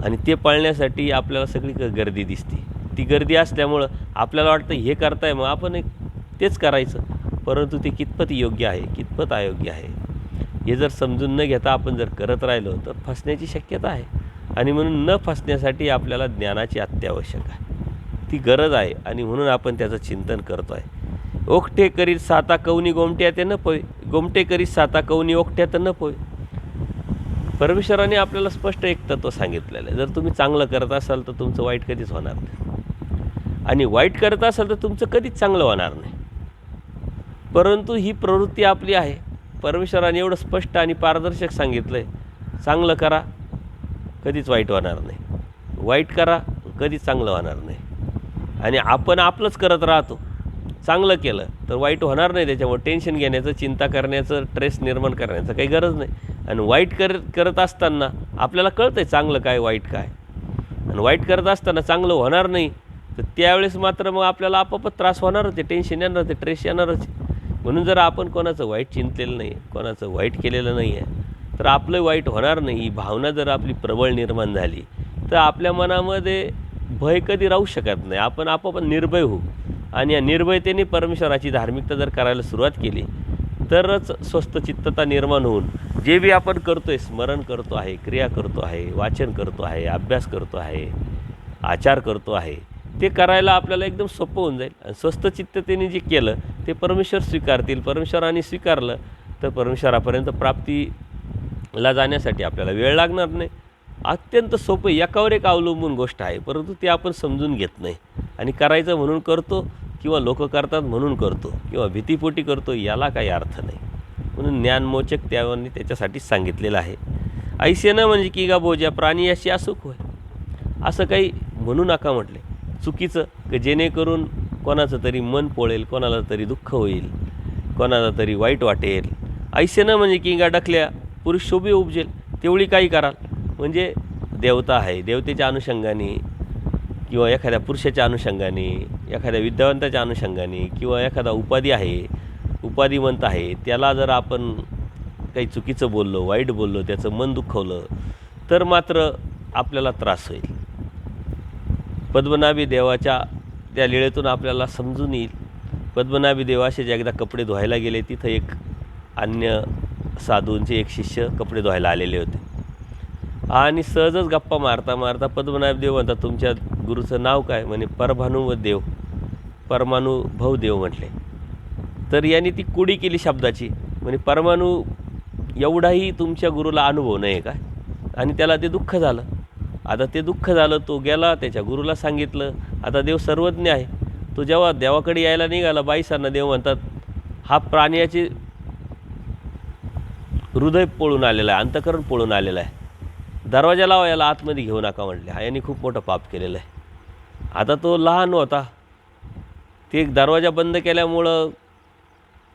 आणि ते पळण्यासाठी आपल्याला सगळी गर्दी दिसते. ती गर्दी असल्यामुळं आपल्याला वाटतं हे करताय, मग आपण तेच करायचं. परंतु ते कितपत योग्य आहे, कितपत अयोग्य आहे, हे जर समजून न घेता आपण जर करत राहिलो तर फसण्याची शक्यता आहे. आणि म्हणून न फसण्यासाठी आपल्याला ज्ञानाची अत्यावश्यक आहे, ती गरज आहे. आणि म्हणून आपण त्याचं चिंतन करतो आहे. ओकटे करीत साता कवनी गोमट्या ते न पोय, गोमटे करीत साता कवनी ओकट्या तर न पोय. परमेश्वराने आपल्याला स्पष्ट एक तत्त्व सांगितलेलं आहे. जर तुम्ही चांगलं करत असाल तर तुमचं वाईट कधीच होणार नाही, आणि वाईट करत असाल तर तुमचं कधीच चांगलं होणार नाही. परंतु ही प्रवृत्ती आपली आहे. परमेश्वराने एवढं स्पष्ट आणि पारदर्शक सांगितलं आहे, चांगलं करा कधीच वाईट होणार नाही, वाईट करा कधीच चांगलं होणार नाही. आणि आपण आपलंच करत राहतो. चांगलं केलं तर वाईट होणार नाही. त्याच्यामुळे टेन्शन घेण्याचं, चिंता करण्याचं, स्ट्रेस निर्माण करण्याचं काही गरज नाही. आणि वाईट करत असताना आपल्याला कळतं आहे चांगलं काय वाईट काय, आणि वाईट करत असताना चांगलं होणार नाही तर त्यावेळेस मात्र मग आपल्याला आपोआपच त्रास होणारच आहे, टेन्शन येणारच आहे, स्ट्रेस येणारच. म्हणून जर आपण कोणाचं वाईट चिंतलेलं नाही, कोणाचं वाईट केलेलं नाही आहे, तर आपलं वाईट होणार नाही. ही भावना जर आपली प्रबळ निर्माण झाली तर आपल्या मनामध्ये भय कधी राहू शकत नाही. आपण आपोआप निर्भय होऊ. आणि या निर्भयतेने परमेश्वराची धार्मिकता जर करायला सुरुवात केली तरच स्वस्थ चित्तता निर्माण होऊन जे बी आपण करतो आहे, स्मरण करतो आहे, क्रिया करतो आहे, वाचन करतो आहे, अभ्यास करतो आहे, आचार करतो आहे, ते करायला आपल्याला एकदम सोपं होऊन जाईल. आणि स्वस्थ चित्ततेने जे केलं ते परमेश्वर स्वीकारतील. परमेश्वराने स्वीकारलं तर परमेश्वरापर्यंत प्राप्तीला जाण्यासाठी आपल्याला वेळ लागणार नाही. अत्यंत सोपं, एकावर एक अवलंबून गोष्ट आहे, परंतु ते आपण समजून घेत नाही. आणि करायचं म्हणून करतो किंवा लोक करतात म्हणून करतो किंवा भीतीपोटी करतो, याला काही अर्थ नाही. म्हणून ज्ञानमोचक त्याने त्याच्यासाठीच सांगितलेलं आहे. ऐसे न म्हणजे की गा बोजा प्राणी अशी असुख होय, असं काही म्हणू नका म्हटले. चुकीचं की जेणेकरून कोणाचं तरी मन पोळेल, कोणाला तरी दुःख होईल, कोणाला तरी वाईट वाटेल. ऐसे न म्हणजे की गा डकल्या पुरुष शोभे उपजेल, तेवढी काही कराल. म्हणजे देवता आहे, देवतेच्या अनुषंगाने किंवा एखाद्या पुरुषाच्या अनुषंगाने, एखाद्या विद्यावंताच्या अनुषंगाने किंवा एखादा उपाधी आहे, उपाधिवंत आहे, त्याला जर आपण काही चुकीचं बोललो, वाईट बोललो, त्याचं मन दुखवलं तर मात्र आपल्याला त्रास होईल. पद्मनाभी देवाच्या त्या लीळेतून आपल्याला समजून येईल. पद्मनाभी देवाचे जे एकदा कपडे धुवायला गेले, तिथं एक अन्य साधूंचे एक शिष्य कपडे धुवायला आलेले होते आणि सहजच गप्पा मारता मारता पद्मनाभ देव म्हणतात, तुमच्या गुरुचं नाव काय? म्हणे परमानुभव देव म्हटले. तर यांनी ती कुडी केली शब्दाची. म्हणे परमाणू एवढाही तुमच्या गुरुला अनुभव नाही काय? आणि त्याला ते दुःख झालं. आता ते दुःख झालं, तो गेला त्याच्या गुरुला सांगितलं. आता देव सर्वज्ञ आहे. तो जेव्हा देवाकडे यायला निघाला, बाईसांना देव म्हणतात, हा प्राण्याचे हृदय पळून आलेलं आहे, अंतःकरण पळून आलेलं आहे, दरवाजा लावा, याला आतमध्ये घेऊ नका म्हटले. हा यांनी खूप मोठं पाप केलेलं आहे. आता तो लहान होता, ते दरवाजा बंद केल्यामुळं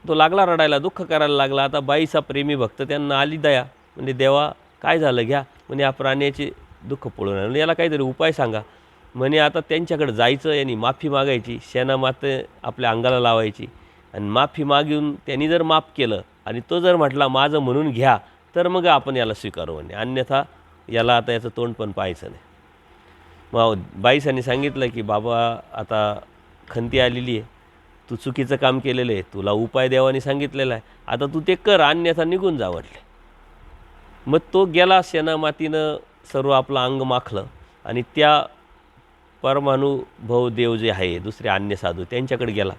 तो लागला रडायला, दुःख करायला लागला. आता बाईचा प्रेमी भक्त, त्यांना आली दया, म्हणजे देवा काय झालं, घ्या म्हणजे या प्राण्याचे दुःख पळून आलं, याला काहीतरी उपाय सांगा. म्हणे आता त्यांच्याकडे जायचं, यांनी माफी मागायची, शेणा माते आपल्या अंगाला लावायची आणि माफी मागून त्यांनी जर माफ केलं आणि तो जर म्हटला माझं म्हणून घ्या, तर मग आपण याला स्वीकारू म्हणे, अन्यथा याला आता याचं तोंड पण पाहायचं नाही. मग बाईसांनी सांगितलं की बाबा आता खंती आलेली आहे, तू चुकीचं काम केलेलं आहे, तुला उपाय देवाने सांगितलेला आहे, आता तू ते कर, अन्यथा निघून जा म्हटले. मग तो गेला, शेणामातीनं सर्व आपलं अंग माखलं आणि त्या परमानुभव देव जे आहे, दुसरे अन्य साधू, त्यांच्याकडे गेला.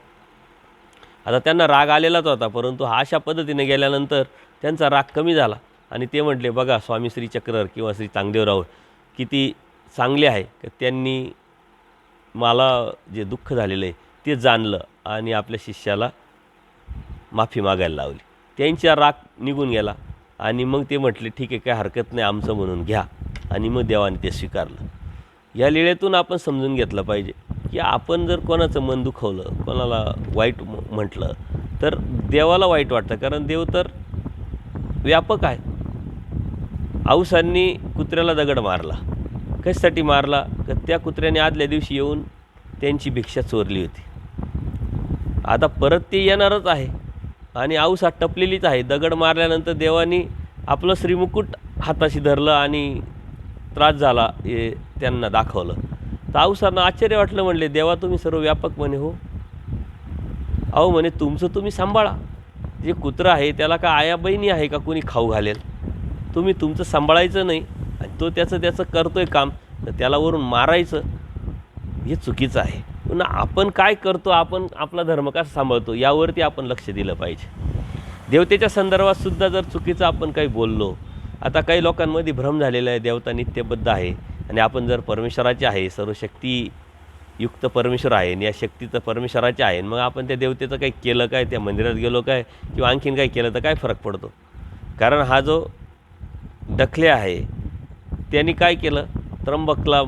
आता त्यांना राग आलेलाच होता, परंतु हा अशा पद्धतीने गेल्यानंतर त्यांचा राग कमी झाला आणि ते म्हटले, बघा स्वामी श्री चक्रर किंवा श्री चांगदेवराव किती चांगले आहे की त्यांनी मला जे दुःख झालेलं आहे ते जाणलं आणि आपल्या शिष्याला माफी मागायला लावली. त्यांचा राग निघून गेला आणि मग ते म्हटले, ठीक आहे, काय हरकत नाही, आमचं म्हणून घ्या. आणि मग देवाने ते स्वीकारलं. या लीळेतून आपण समजून घेतलं पाहिजे की आपण जर कोणाचं मन दुखवलं, कोणाला वाईट म्हटलं, तर देवाला वाईट वाटतं, कारण देव तर व्यापक आहे. औसांनी कुत्र्याला दगड मारला, कशासाठी मारला? तर त्या कुत्र्याने आदल्या दिवशी येऊन त्यांची भिक्षा चोरली होती. आता परत ते येणारच आहे आणि औसा टपलेलीच आहे. दगड मारल्यानंतर देवानी आपलं श्रीमुकुट हाताशी धरलं आणि त्रास झाला हे त्यांना दाखवलं. तर औसांना आश्चर्य वाटलं, म्हणले, देवा तुम्ही सर्व व्यापक म्हणे. हो अहो म्हणे, तुमचं तुम्ही सांभाळा. जे कुत्रं आहे त्याला का आया बहिणी आहे का कोणी खाऊ घालेल? तुम्ही तुमचं सांभाळायचं नाही आणि तो त्याचं करतो आहे काम, तर त्याला वरून मारायचं, हे चुकीचं आहे. पुन्हा आपण काय करतो, आपण आपला धर्म कसा सांभाळतो, यावरती आपण लक्ष दिलं पाहिजे. देवतेच्या संदर्भात सुद्धा जर चुकीचं आपण काही बोललो, आता काही लोकांमध्ये भ्रम झालेला आहे, देवता नित्यबद्ध आहे आणि आपण जर परमेश्वराचे आहे, सर्व शक्तियुक्त परमेश्वर आहे आणि या शक्तीचं परमेश्वराचे आहे, मग आपण त्या देवतेचं काही केलं काय, त्या मंदिरात गेलो काय किंवा आणखीन काही केलं तर काय फरक पडतो? कारण हा जो डखले आहे त्यांनी काय केलं, त्र्यंबकला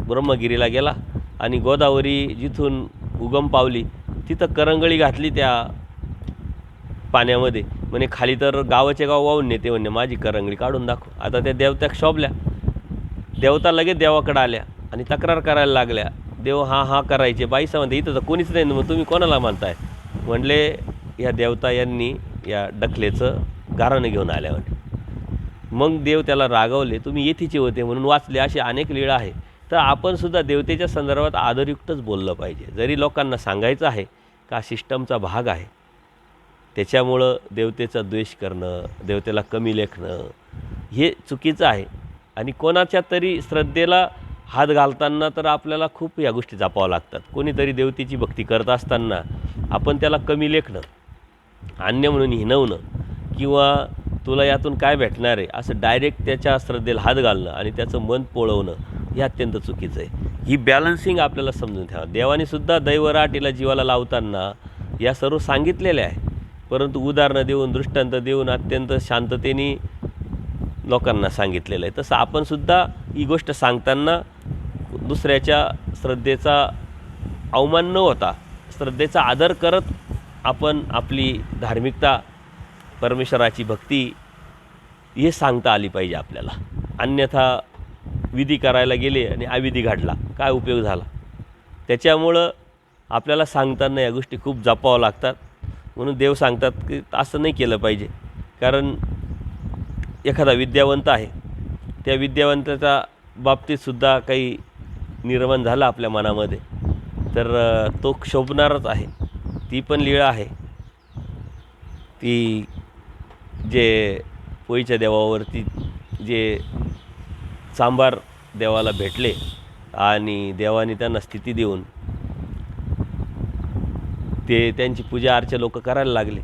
ब्रह्मगिरीला गेला आणि गोदावरी जिथून उगम पावली तिथं करंगळी घातली त्या पाण्यामध्ये. म्हणे खाली तर गावाचे गाव वाहून नेते, म्हणे माझी करंगळी काढून दाखव. आता त्या देवत्या शोभल्या, देवता लगेच देवाकडे आल्या आणि तक्रार करायला लागल्या. देव हा करायचे. बाईसा म्हणते, इथं तर कोणीच नाही, मग तुम्ही कोणाला मानताय? म्हणले, या देवता यांनी या डखलेचं गाराणं घेऊन आल्या म्हणे. मग देव त्याला रागवले, तुम्ही येथीचे होते म्हणून वाचले. असे अनेक लीळा आहे. तर आपण सुद्धा देवतेच्या संदर्भात आदरयुक्तच बोललं पाहिजे. जरी लोकांना सांगायचं आहे का सिस्टमचा भाग आहे, त्याच्यामुळं देवतेचा द्वेष करणं, देवतेला कमी लेखणं हे चुकीचं आहे. आणि कोणाच्या तरी श्रद्धेला हात घालताना तर आपल्याला खूप या गोष्टी जपाव्या लागतात. कोणीतरी देवतेची भक्ती करत असताना आपण त्याला कमी लेखणं, अन्य म्हणून हिणवणं किंवा तुला यातून काय भेटणार आहे असं डायरेक्ट त्याच्या श्रद्धेला हात घालणं आणि त्याचं मन पोळवणं, हे अत्यंत चुकीचं आहे. ही बॅलन्सिंग आपल्याला समजून ठेवा. देवानेसुद्धा दैवराटीला जीवाला लावताना या सर्व सांगितलेल्या आहे, परंतु उदाहरणं देऊन, दृष्टांत देऊन अत्यंत शांततेने लोकांना सांगितलेलं आहे. तसं आपणसुद्धा ही गोष्ट सांगताना दुसऱ्याच्या श्रद्धेचा अवमान न होता श्रद्धेचा आदर करत आपण आपली धार्मिकता, परमेश्वराची भक्ती हे सांगता आली पाहिजे आपल्याला. अन्यथा विधी करायला गेले आणि अविधी घडला, काय उपयोग झाला? त्याच्यामुळं आपल्याला सांगताना या गोष्टी खूप जपाव्या लागतात. म्हणून देव सांगतात की असं नाही केलं पाहिजे. कारण एखादा विद्यावंत आहे, त्या विद्यावंताच्या बाबतीतसुद्धा काही निर्माण झालं आपल्या मनामध्ये तर तो क्षोभणारच आहे. ती पण लीळा आहे. ती जे पोईच्या देवावरती जे सांबार देवाला भेटले आणि देवाने त्यांना स्थिती देऊन ते त्यांची पूजा अर्चा लोक करायला लागले.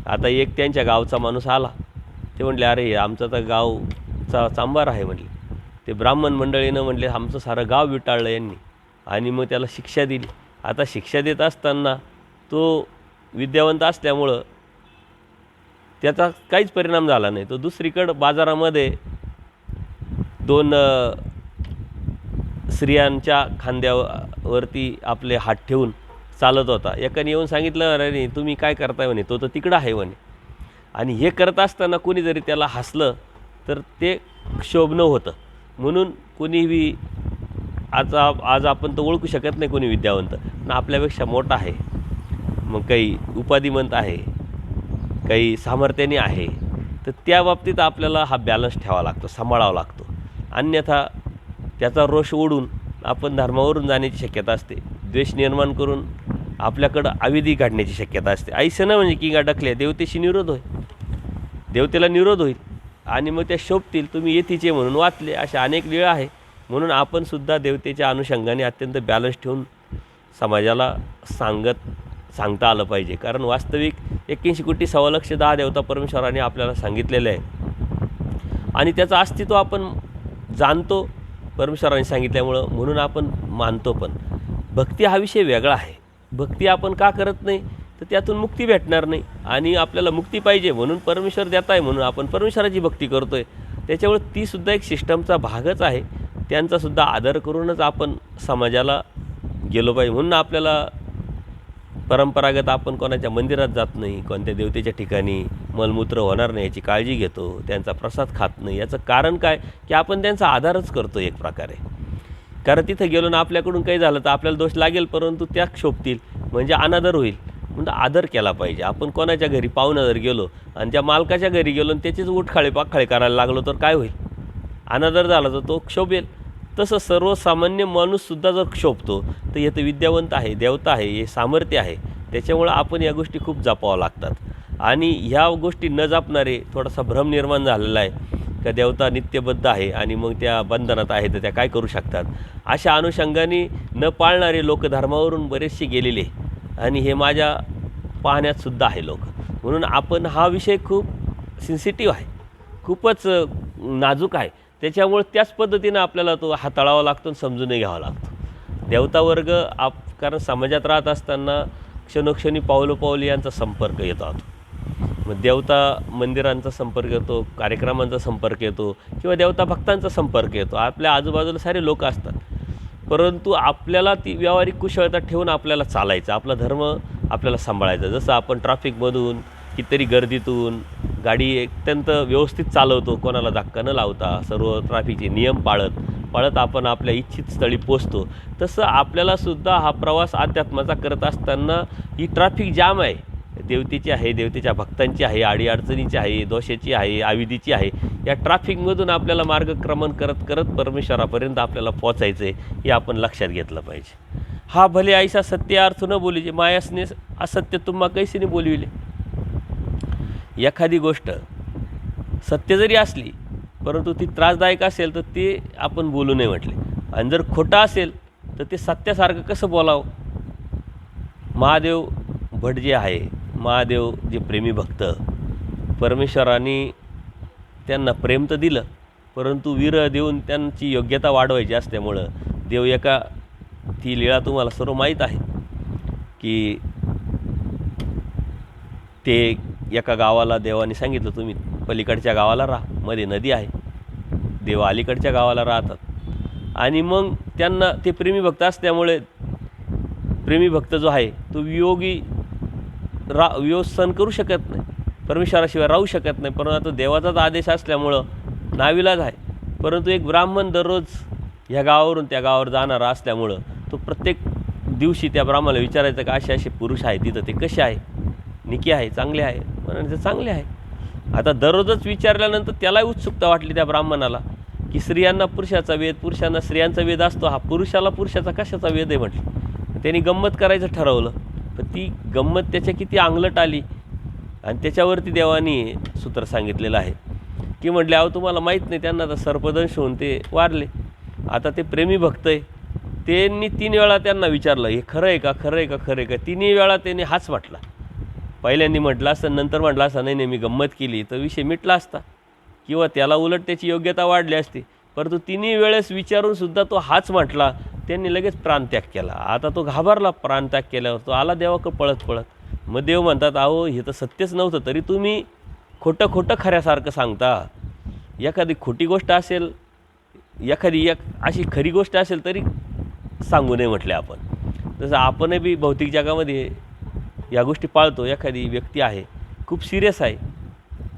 आता एक त्यांच्या गावचा माणूस आला. ते म्हटले, अरे आमचा तर गावचा सांबार आहे म्हटले. ते ब्राह्मण मंडळीनं म्हटले, आमचं सारं गाव विटाळलं यांनी. आणि मग त्याला शिक्षा दिली. आता शिक्षा देत असताना तो विद्यावंत असल्यामुळं त्याचा काहीच परिणाम झाला नाही. तो दुसरीकडं बाजारामध्ये 2 स्त्रियांच्या खांद्यावरती आपले हात ठेवून चालत होता. एकाने येऊन सांगितलं, अरे तुम्ही काय करताय म्हणे, तो तर तिकडं आहे म्हणे. आणि हे करत असताना कोणी जरी त्याला हसलं तर ते क्षोभणं होतं. म्हणून कोणीही आज आपण तर ओळखू शकत नाही कोणी विद्यावंत, पण आपल्यापेक्षा मोठा आहे, मग काही उपाधिमंत आहे, काही सामर्थ्याने आहे, तर त्या बाबतीत आपल्याला हा बॅलन्स ठेवावा लागतो, सांभाळावा लागतो. अन्यथा त्याचा रोष ओढून आपण धर्मावरून जाण्याची शक्यता असते. द्वेष निर्माण करून आपल्याकडं अविधी काढण्याची शक्यता असते. ऐसं म्हणजे की अडकले देवतेशी निरोध होईल, देवतेला निरोध होईल आणि मग त्या शोभतील, तुम्ही येतीचे म्हणून वाचले. अशा अनेक लीळा आहे. म्हणून आपणसुद्धा देवतेच्या अनुषंगाने अत्यंत बॅलन्स ठेवून समाजाला सांगता आलं पाहिजे. कारण वास्तविक 81,10 देवता परमेश्वराने आपल्याला सांगितलेले आहे आणि त्याचं अस्तित्व आपण जाणतो परमेश्वराने सांगितल्यामुळं, म्हणून आपण मानतो. पण भक्ती हा विषय वेगळा आहे. भक्ती आपण का करत नाही तर त्यातून मुक्ती भेटणार नाही आणि आपल्याला मुक्ती पाहिजे म्हणून परमेश्वर देत आहे, म्हणून आपण परमेश्वराची भक्ती करतो आहे. त्याच्यामुळे तीसुद्धा एक सिस्टमचा भागच आहे. त्यांचासुद्धा आदर करूनच आपण समाजाला गेलो पाहिजे. म्हणून आपल्याला परंपरागत आपण कोणाच्या मंदिरात जात नाही, कोणत्या देवतेच्या ठिकाणी मलमूत्र होणार नाही याची काळजी घेतो, त्यांचा प्रसाद खात नाही. याचं कारण काय की आपण त्यांचा आदरच करतो एक प्रकारे. कारण तिथं गेलो ना आपल्याकडून काही झालं तर आपल्याला दोष लागेल, परंतु त्या क्षोभतील म्हणजे अनादर होईल. म्हणजे आदर केला पाहिजे. आपण कोणाच्या घरी पाहुणा जर गेलो आणि त्या मालकाच्या घरी गेलो आणि त्याचीच उठखाळे पाखळे करायला लागलो तर काय होईल? अनादर झाला तर तो क्षोभेल. तसं सर्वसामान्य माणूससुद्धा जर क्षोभतो तर येतं विद्यावंत आहे, देवता आहे, हे सामर्थ्य आहे. त्याच्यामुळं आपण या गोष्टी खूप जपाव्या लागतात. आणि ह्या गोष्टी न जपणारे थोडासा भ्रम निर्माण झालेला आहे का देवता नित्यबद्ध आहे आणि मग त्या बंधनात आहे तर त्या काय करू शकतात. अशा अनुषंगाने न पाळणारे लोक धर्मावरून बरेचसे गेलेले आणि हे माझ्या पाहण्यातसुद्धा आहे लोक. म्हणून आपण हा विषय खूप सेन्सिटिव्ह आहे, खूपच नाजूक आहे. त्याच्यामुळे त्याच पद्धतीनं आपल्याला तो हाताळावा लागतो आणि समजूनही घ्यावा लागतो. देवतावर्ग कारण समाजात राहत असताना क्षणोक्षणी पावलोपावली यांचा संपर्क येतो. मग देवता मंदिरांचा संपर्क येतो, कार्यक्रमांचा संपर्क येतो किंवा देवता भक्तांचा संपर्क येतो. आपल्या आजूबाजूला सारे लोक असतात, परंतु आपल्याला ती व्यावहारिक कुशलता ठेवून आपल्याला चालायचं, आपला धर्म आपल्याला सांभाळायचा. जसं आपण ट्रॅफिकमधून कितीतरी गर्दीतून गाडी अत्यंत व्यवस्थित चालवतो, कोणाला धक्का न लावता, सर्व ट्रॅफिकचे नियम पाळत आपण आपल्या इच्छित स्थळी पोचतो. तसं आपल्यालासुद्धा हा प्रवास अध्यात्माचा करत असताना ही ट्रॅफिक जाम आहे, देवतेची आहे, देवतेच्या भक्तांची आहे, अडीअडचणीची आहे, दोषाची आहे, अविधीची आहे. या ट्रॅफिकमधून आपल्याला मार्गक्रमण करत करत परमेश्वरापर्यंत आपल्याला पोचायचं आहे, हे आपण लक्षात घेतलं पाहिजे. हा भले ऐसा सत्य अर्थ न बोलीजे, मायासने असत्य तुम्हा कैसे बोलविले. एखादी गोष्ट सत्य जरी असली परंतु ती त्रासदायक असेल तर ते आपण बोलू नये म्हटले. आणि जर खोटं असेल तर ते सत्यासारखं कसं बोलावं. महादेव भट जे आहे, महादेव जे प्रेमी भक्त, परमेश्वराने त्यांना प्रेम तर दिलं परंतु वीर देऊन त्यांची योग्यता वाढवायची असल्यामुळं देव एका ती लीळा तुम्हाला सर्व माहीत आहे की ते एका गावाला देवाने सांगितलं तुम्ही पलीकडच्या गावाला राहा, मध्ये नदी आहे, देव अलीकडच्या गावाला राहतात. आणि मग त्यांना ते प्रेमी भक्त असल्यामुळे प्रेमी भक्त जो आहे तो वियोगी वियोग सहन करू शकत नाही, परमेश्वराशिवाय राहू शकत नाही. परंतु आता देवाचाच आदेश असल्यामुळं नाविलाज आहे. परंतु एक ब्राह्मण दररोज ह्या गावावरून त्या गावावर जाणारा असल्यामुळं तो प्रत्येक दिवशी त्या ब्राह्मणाला विचारायचं का असे पुरुष आहे तिथं, ते कसे आहे, निकी आहे, चांगले आहे, म्हणायचं चांगले आहे. आता दररोजच विचारल्यानंतर त्यालाही उत्सुकता वाटली त्या ब्राह्मणाला की स्त्रियांना पुरुषाचा वेद, पुरुषांना स्त्रियांचा वेद असतो, हा पुरुषाला पुरुषाचा कशाचा वेद आहे म्हटलं. त्यांनी गंमत करायचं ठरवलं, पण ती गंमत त्याच्या किती अंगलट आली. आणि त्याच्यावरती देवानी सूत्र सांगितलेलं आहे की म्हटले अहो तुम्हाला माहीत नाही, त्यांना तर सर्पदंश होऊन ते वारले. आता ते प्रेमी भक्त आहे, त्यांनी 3 वेळा त्यांना विचारलं हे खरं आहे का, खरं आहे का, खरं आहे का. 3ही वेळा त्यांनी हाच म्हटला. पहिल्यांदा म्हटलं असं, नंतर म्हटलं असं, नाही नाही मी गंमत केली, तर विषय मिटला असता किंवा त्याला उलट त्याची योग्यता वाढली असती. परंतु 3ही वेळेस विचारूनसुद्धा तो हाच म्हटला. त्यांनी लगेच प्राणत्याग केला. आता तो घाबरला. प्राणत्याग केल्यावर तो आला देवाकडं पळत पळत. मग देव म्हणतात अहो हे तर सत्यच नव्हतं, तरी तुम्ही खोटं खोटं खऱ्यासारखं सांगता. एखादी खोटी गोष्ट असेल, एखादी अशी खरी गोष्ट असेल तरी सांगू नये म्हटले आपण. जसं आपणही बी भौतिक जगामध्ये या गोष्टी पाळतो. एखादी व्यक्ती आहे खूप सिरियस आहे,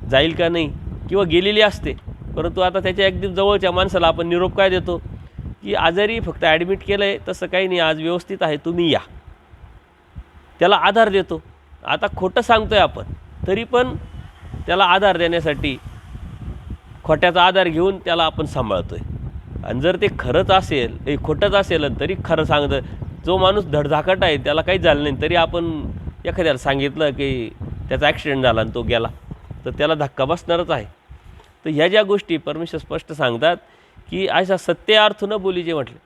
जाईल का नाही किंवा गेलेली असते, परंतु आता त्याच्या एकदम जवळच्या माणसाला आपण निरोप काय देतो की आजारी फक्त ॲडमिट केलं आहे, तसं काही नाही, आज व्यवस्थित आहे, तुम्ही या. त्याला आधार देतो. आता खोटं सांगतो आहे आपण, तरी पण त्याला आधार देण्यासाठी खोट्याचा आधार घेऊन त्याला आपण सांभाळतो आहे. आणि जर ते खरंच असेल, ते खोटंच असेल तरी खरं सांगतं, जो माणूस धडधाकट आहे त्याला काहीच झालं नाही, तरी आपण एखाद्याला सांगितलं की त्याचा ॲक्सिडेंट झाला आणि तो गेला, तर त्याला धक्का बसणारच आहे. तर ह्या ज्या गोष्टी परमेश्वर स्पष्ट सांगतात की अशा सत्य अर्थ न बोलीचे म्हटले.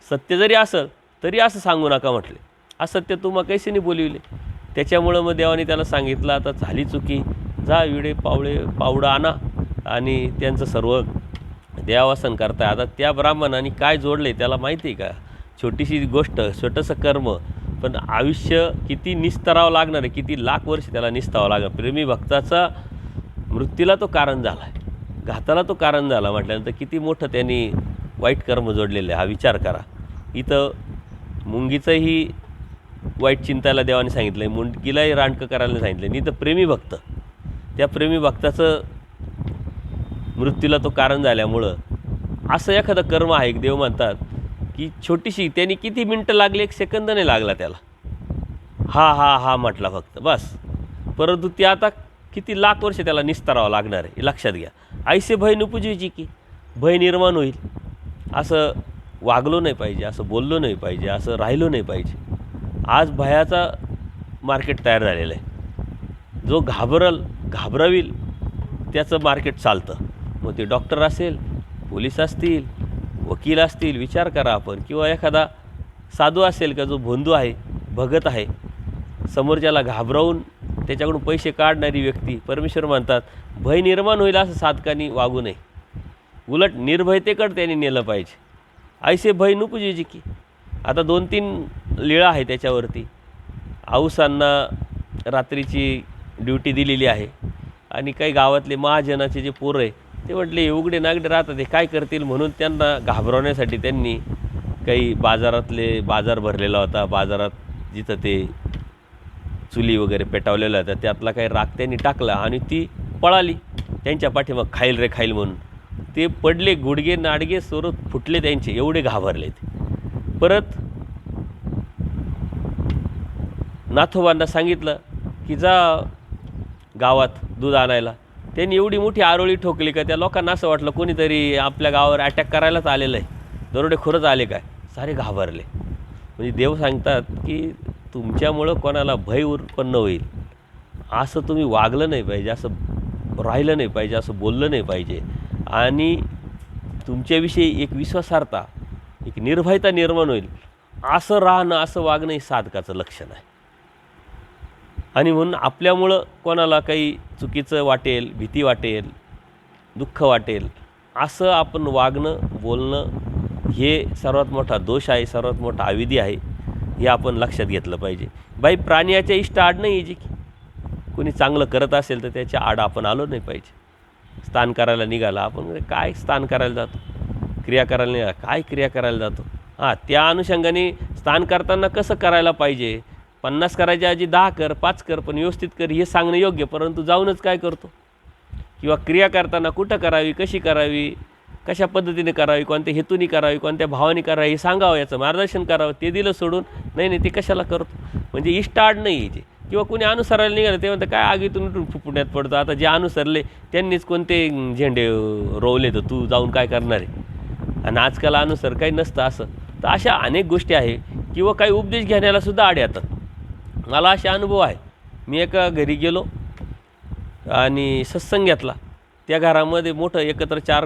सत्य जरी असेल तरी असं सांगू नका म्हटले. असत्य तुम्हा कैसे नाही बोलिवले. त्याच्यामुळं मग देवाने त्याला सांगितलं आता झाली चुकी, जा विडे पावडं आणा आणि त्यांचं सर्व देवासन करताय. आता त्या ब्राह्मणाने काय जोडले त्याला माहिती आहे का. छोटीशी गोष्ट, छोटंसं कर्म, पण आयुष्य किती निस्तरावं लागणार आहे, किती लाख वर्ष त्याला निस्तावं लागणार. प्रेमी भक्ताचा मृत्यूला तो कारण झाला आहे, घाताला तो कारण झाला म्हटल्यानंतर किती मोठं त्यांनी वाईट कर्म जोडलेलं आहे हा विचार करा. इथं मुंगीचंही वाईट चिंतायला देवाने सांगितलं आहे, मुंगीलाही रांडकं करायला सांगितलं आहे. इथं प्रेमी भक्त, त्या प्रेमी भक्ताचं मृत्यूला तो कारण झाल्यामुळं असं एखादं कर्म आहे. देव म्हणतात की छोटीशी, त्यांनी किती मिनटं लागली, 1 सेकंद नाही लागला त्याला. हा हा हा म्हटला फक्त बस. परंतु ते आता किती लाख वर्ष त्याला निस्तरावं लागणार आहे, लक्षात घ्या. ऐसे भय नुपुजीची की भय निर्माण होईल. असं वागलो नाही पाहिजे, असं बोललो नाही पाहिजे, असं राहिलो नाही पाहिजे. आज भयाचा मार्केट तयार झालेलं आहे. जो घाबरवील त्याचं मार्केट चालतं. मग ते डॉक्टर असेल, पोलीस असतील, वकील असतील, विचार करा आपण, किंवा एखादा साधू असेल का जो भोंदू आहे, भगत आहे, समोरच्याला घाबरवून त्याच्याकडून पैसे काढणारी व्यक्ती. परमेश्वर म्हणतात भय निर्माण होईल असं साधकांनी वागू नये, उलट निर्भयतेकडे त्यांनी नेलं पाहिजे. ऐसे भय नुपुजीची की. आता 2-3 लीळा आहे त्याच्यावरती. आऊसांना रात्रीची ड्युटी दिलेली आहे आणि काही गावातले महाजनाचे जे पोरं आहे ते म्हटले उघडे नागडे राहतात, ते काय करतील, म्हणून त्यांना घाबरवण्यासाठी त्यांनी काही बाजार भरलेला होता. बाजारात जिथं ते चुली वगैरे पेटवलेल्या होत्या त्यातला काही राख त्यांनी टाकला आणि ती पळाली त्यांच्या पाठीमाग, खाईल रे खाईल म्हणून. ते पडले, गुडघे नाडगे सोरत फुटले त्यांचे, एवढे घाबरले ते. परत नाथोबांना सांगितलं की जा गावात दूध आणायला. त्यांनी एवढी मोठी आरोळी ठोकली का त्या लोकांना असं वाटलं कोणीतरी आपल्या गावावर अटॅक करायलाच आलेलं आहे, दरोडेखोरच आले काय, सारे घाबरले. म्हणजे देव सांगतात की तुमच्यामुळं कोणाला भय उत्पन्न होईल असं तुम्ही वागलं नाही पाहिजे, असं राहिलं नाही पाहिजे, असं बोललं नाही पाहिजे. आणि तुमच्याविषयी एक विश्वासार्हता, एक निर्भयता निर्माण होईल असं राहणं, असं वागणं हे साधकाचं लक्षण आहे. आणि म्हणून आपल्यामुळं कोणाला काही चुकीचं वाटेल, भीती वाटेल, दुःख वाटेल, असं आपण वागणं बोलणं हे सर्वात मोठा दोष आहे, सर्वात मोठा अविधी आहे. हे आपण लक्षात घेतलं पाहिजे. बाई प्राण्याच्या इष्ट आड नाही यायची की कोणी चांगलं करत असेल तर त्याच्या आड आपण आलो नाही पाहिजे. स्नान करायला निघाला आपण काय स्नान करायला जातो, क्रिया करायला निघाला काय क्रिया करायला जातो. त्या अनुषंगाने स्नान करताना कसं करायला पाहिजे, 50 करायच्या ऐवजी 10 कर, 5 कर, पण व्यवस्थित कर हे सांगणं योग्य. परंतु जाऊनच काय करतो, किंवा क्रिया करताना कुठं करावी, कशी करावी, कशा पद्धतीने करावी, कोणत्या हेतूने करावी, कोणत्या भावाने करावी हे सांगावं, याचं मार्गदर्शन करावं. ते दिलं सोडून नाही ते कशाला करतो. म्हणजे इष्टाड नाही यायचे. किंवा कोणी अनुसरायला निघालं ते म्हणतं काय आगीतून उठून फुफुट्यात पडतो. आता जे अनुसरले त्यांनीच कोणते झेंडे रोवले तर तू जाऊन काय करणार आहे. आणि आजकाल अनुसर काही नसतं असं. तर अशा अनेक गोष्टी आहे. किंवा काही उपदेश घेण्यालासुद्धा आड येतात. मला असे अनुभव आहे. मी एका घरी गेलो आणि सत्संग घेतला. त्या घरामध्ये मोठं एकत्र 4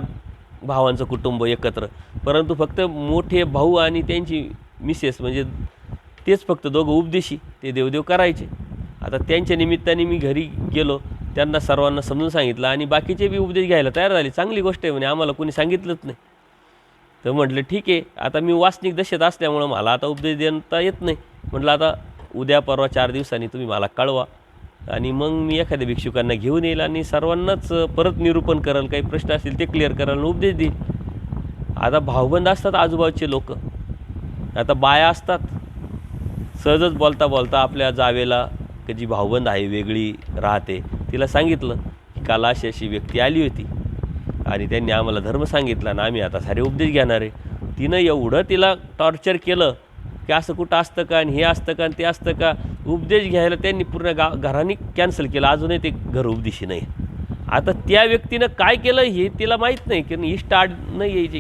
भावांचं कुटुंब एकत्र, परंतु फक्त मोठे भाऊ आणि त्यांची मिसेस म्हणजे तेच फक्त दोघं उपदेशी, ते देवदेव करायचे. आता त्यांच्या निमित्ताने मी घरी गेलो, त्यांना सर्वांना समजून सांगितलं आणि बाकीचे बी उपदेश घ्यायला तयार झाले. चांगली गोष्ट आहे म्हणे, आम्हाला कोणी सांगितलंच नाही. तर म्हटलं ठीक आहे. आता मी वासनिक दशेत असल्यामुळं मला आता उपदेश देता येत नाही. म्हटलं आता उद्या परवा 4 दिवसांनी तुम्ही मला कळवा आणि मग मी एखाद्या भिक्षुकांना घेऊन येईल आणि सर्वांनाच परत निरूपण करेल, काही प्रश्न असतील ते क्लिअर करायला उपदेश देईल. आता भावबंद असतात आजूबाजूचे लोक, आता बाया असतात, सहजच बोलता बोलता आपल्या जावेला की जी भावबंद आहे वेगळी राहते तिला सांगितलं की काल अशी अशी व्यक्ती आली होती आणि त्यांनी आम्हाला धर्म सांगितला आणि आम्ही आता सारे उपदेश घेणार आहे. तिनं एवढं तिला टॉर्चर केलं की असं कुठं असतं का आणि हे असतं का आणि ते असतं का. उपदेश घ्यायला त्यांनी पूर्ण घराने कॅन्सल केलं. अजूनही ते घर उपदेशी नाही. आता त्या व्यक्तीनं काय केलं हे तिला माहीत नाही की इष्ट आड नाही यायची.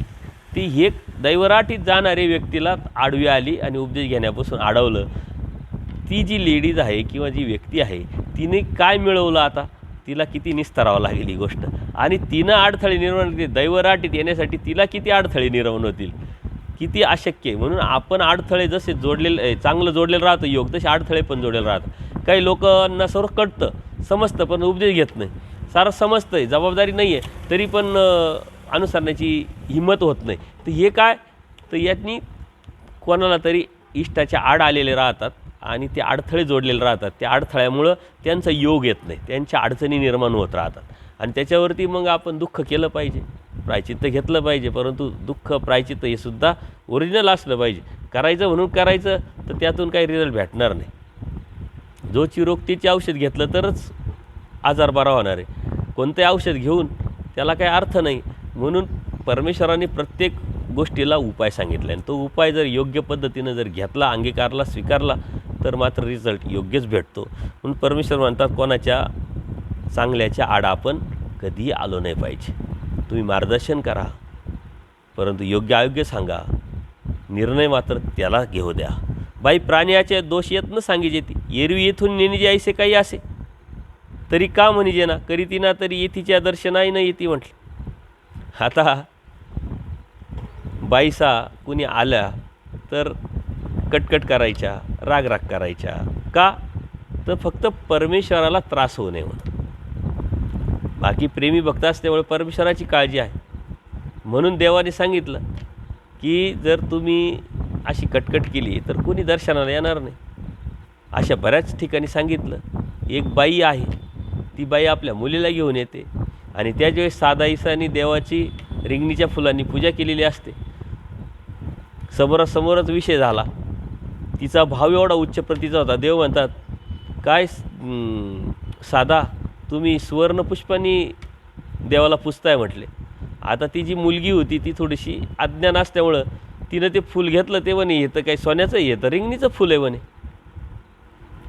ती हे दैवराटीत जाणारी व्यक्तीला आडवी आली आणि उपदेश घेण्यापासून अडवलं. ती जी लेडीज आहे किंवा जी व्यक्ती आहे तिने काय मिळवलं, आता तिला किती निस्तरावं लागेल ही गोष्ट. आणि तिनं अडथळे निर्माण केले दैवराटीत येण्यासाठी, तिला किती अडथळे निर्माण होतील, किती अशक्य आहे. म्हणून आपण अडथळे जसे जोडलेले चांगलं जोडलेलं राहतं योग, तसे अडथळे पण जोडलेलं राहतं. काही लोकांना सर्व कळतं समजतं पण उपदेश घेत नाही. सारं समजतं आहे, जबाबदारी नाही आहे, तरी पण अनुसरण्याची हिंमत होत नाही. तर हे काय, तर यांनी कोणाला तरी इष्टाच्या आड आलेले राहतात आणि ते अडथळे जोडलेले राहतात. त्या अडथळ्यामुळं त्यांचा योग येत नाही, त्यांच्या अडचणी निर्माण होत राहतात आणि त्याच्यावरती मग आपण दुःख केलं पाहिजे, प्रायचित्त घेतलं पाहिजे. परंतु दुःख प्रायचित्त हे सुद्धा ओरिजिनल असलं पाहिजे. करायचं म्हणून करायचं तर त्यातून काही रिझल्ट भेटणार नाही. जो चिरोक्तीचे औषध घेतलं तरच आजार बरा होणार आहे. कोणतंही औषध घेऊन त्याला काही अर्थ नाही. म्हणून परमेश्वराने प्रत्येक गोष्टीला उपाय सांगितला आणि तो उपाय जर योग्य पद्धतीनं जर घेतला, अंगीकारला, स्वीकारला तर मात्र रिझल्ट योग्यच भेटतो. म्हणून परमेश्वर म्हणतात कोणाच्या चांगल्याच्या आड आपण कधीही आलो नाही पाहिजे. तुम्ही मार्गदर्शन करा परंतु योग्य अयोग्य सांगा, निर्णय मात्र त्याला घेऊ द्या. बाई प्राण्याचे दोष येत न सांगिजे ती एरवी येथून नेणीजे ऐसे काही असे तरी का म्हणिजे ना करीती ना तरी येथीच्या दर्शनाही न येती म्हटलं. आता बाईसा कुणी आल्या तर कटकट करायच्या, रागराग करायच्या का, तर फक्त परमेश्वराला त्रास होऊ नये म्हणून. बाकी प्रेमी भक्त असल्यामुळे परमेश्वराची काळजी आहे. म्हणून देवाने सांगितलं की जर तुम्ही अशी कटकट केली तर कोणी दर्शनाला येणार नाही. अशा बऱ्याच ठिकाणी सांगितलं. एक बाई आहे, ती बाई आपल्या मुलीला घेऊन येते आणि त्यावेळेस साधा ईसानी देवाची रिंगणीच्या फुलांनी पूजा केलेली असते. समोरासमोरच विषय झाला. तिचा भाव एवढा उच्च प्रतीचा होता. देव म्हणतात काय साधा तुम्ही सुवर्णपुष्पांनी देवाला पुजताय म्हटले. आता ती जी मुलगी होती ती थोडीशी अज्ञान असल्यामुळं तिनं ते फूल घेतलं. ते म्हणे हे तर काही सोन्याचं, हे तर रिंगणीचं फूल आहे म्हणे.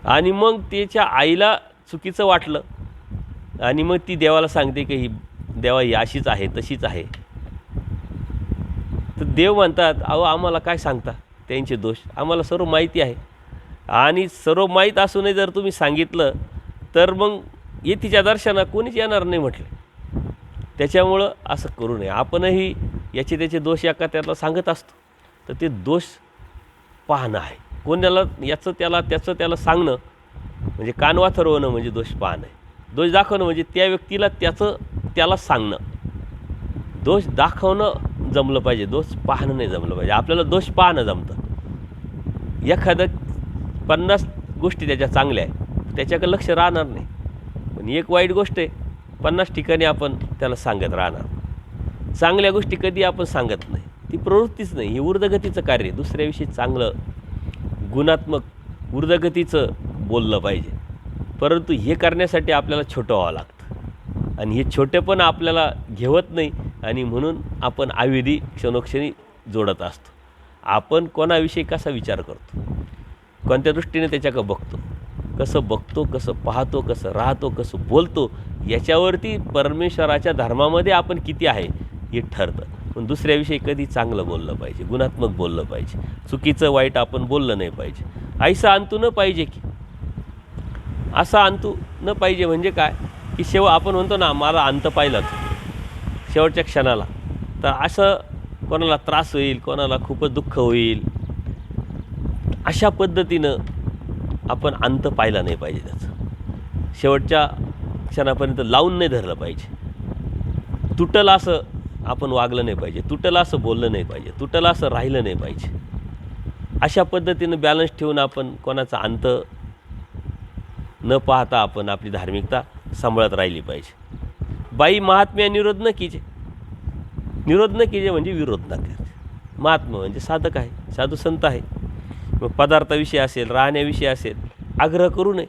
आणि मग त्याच्या आईला चुकीचं वाटलं आणि मग ती देवाला सांगते की ही देवा ही अशीच आहे तशीच आहे. तर देव म्हणतात अहो आम्हाला काय सांगता त्यांचे दोष, आम्हाला सर्व माहिती आहे आणि सर्व माहीत असूनही जर तुम्ही सांगितलं तर मग तिच्या दर्शना कोणीच येणार नाही म्हटले. त्याच्यामुळं असं करू नये. आपणही याचे त्याचे दोष एका त्याला सांगत असतो तर ते दोष पाहणं आहे. कोणाला याचं त्याला त्याचं त्याला सांगणं म्हणजे कानवा ठरवणं म्हणजे दोष पाहणं आहे. दोष दाखवणं म्हणजे त्या व्यक्तीला त्याचं त्याला सांगणं. दोष दाखवणं जमलं पाहिजे, दोष पाहणं नाही जमलं पाहिजे. आपल्याला दोष पाहणं जमतं. एखादं 50 गोष्टी त्याच्या चांगल्या आहे, त्याच्याकडे लक्ष राहणार नाही. पण एक वाईट गोष्ट आहे, 50 ठिकाणी आपण त्याला सांगत राहणार. चांगल्या गोष्टी कधी आपण सांगत नाही, ती प्रवृत्तीच नाही. ही ऊर्ध्वगतीचं कार्य. दुसऱ्याविषयी चांगलं गुणात्मक ऊर्ध्वगतीचं बोललं पाहिजे. परंतु हे करण्यासाठी आपल्याला छोटं व्हावं लागतं आणि हे छोटेपण आपल्याला घेवत नाही आणि म्हणून आपण अविधी क्षणोक्षणी जोडत असतो. आपण कोणाविषयी कसा विचार करतो, कोणत्या दृष्टीने त्याच्याकडं बघतो, कसं पाहतो, कसं राहतो, कसं बोलतो, याच्यावरती परमेश्वराच्या धर्मामध्ये आपण किती आहे हे ठरतं. पण दुसऱ्याविषयी कधी चांगलं बोललं पाहिजे, गुणात्मक बोललं पाहिजे, चुकीचं वाईट आपण बोललं नाही पाहिजे. ऐसा अंतू न पाहिजे की असा अंतू न पाहिजे म्हणजे काय की आपण म्हणतो ना, मला अंत पाहिलाच शेवटच्या क्षणाला, तर असं कोणाला त्रास होईल, कोणाला खूपच दुःख होईल, अशा पद्धतीनं आपण अंत पाहिला नाही पाहिजे. त्याचं शेवटच्या क्षणापर्यंत लावून नाही धरलं पाहिजे. तुटलं असं आपण वागलं नाही पाहिजे, तुटलं असं बोललं नाही पाहिजे, तुटलं असं राहिलं नाही पाहिजे. अशा पद्धतीनं बॅलन्स ठेवून आपण कोणाचा अंत न पाहता आपण आपली धार्मिकता सांभाळत राहिली पाहिजे. बाई महात्म्या निरोध न कीजे. निरोध न कीजे म्हणजे विरोध न करे. महात्मा म्हणजे साधक आहे, साधू संत आहे. मग पदार्थाविषयी असेल, राहण्याविषयी असेल, आग्रह करू नये.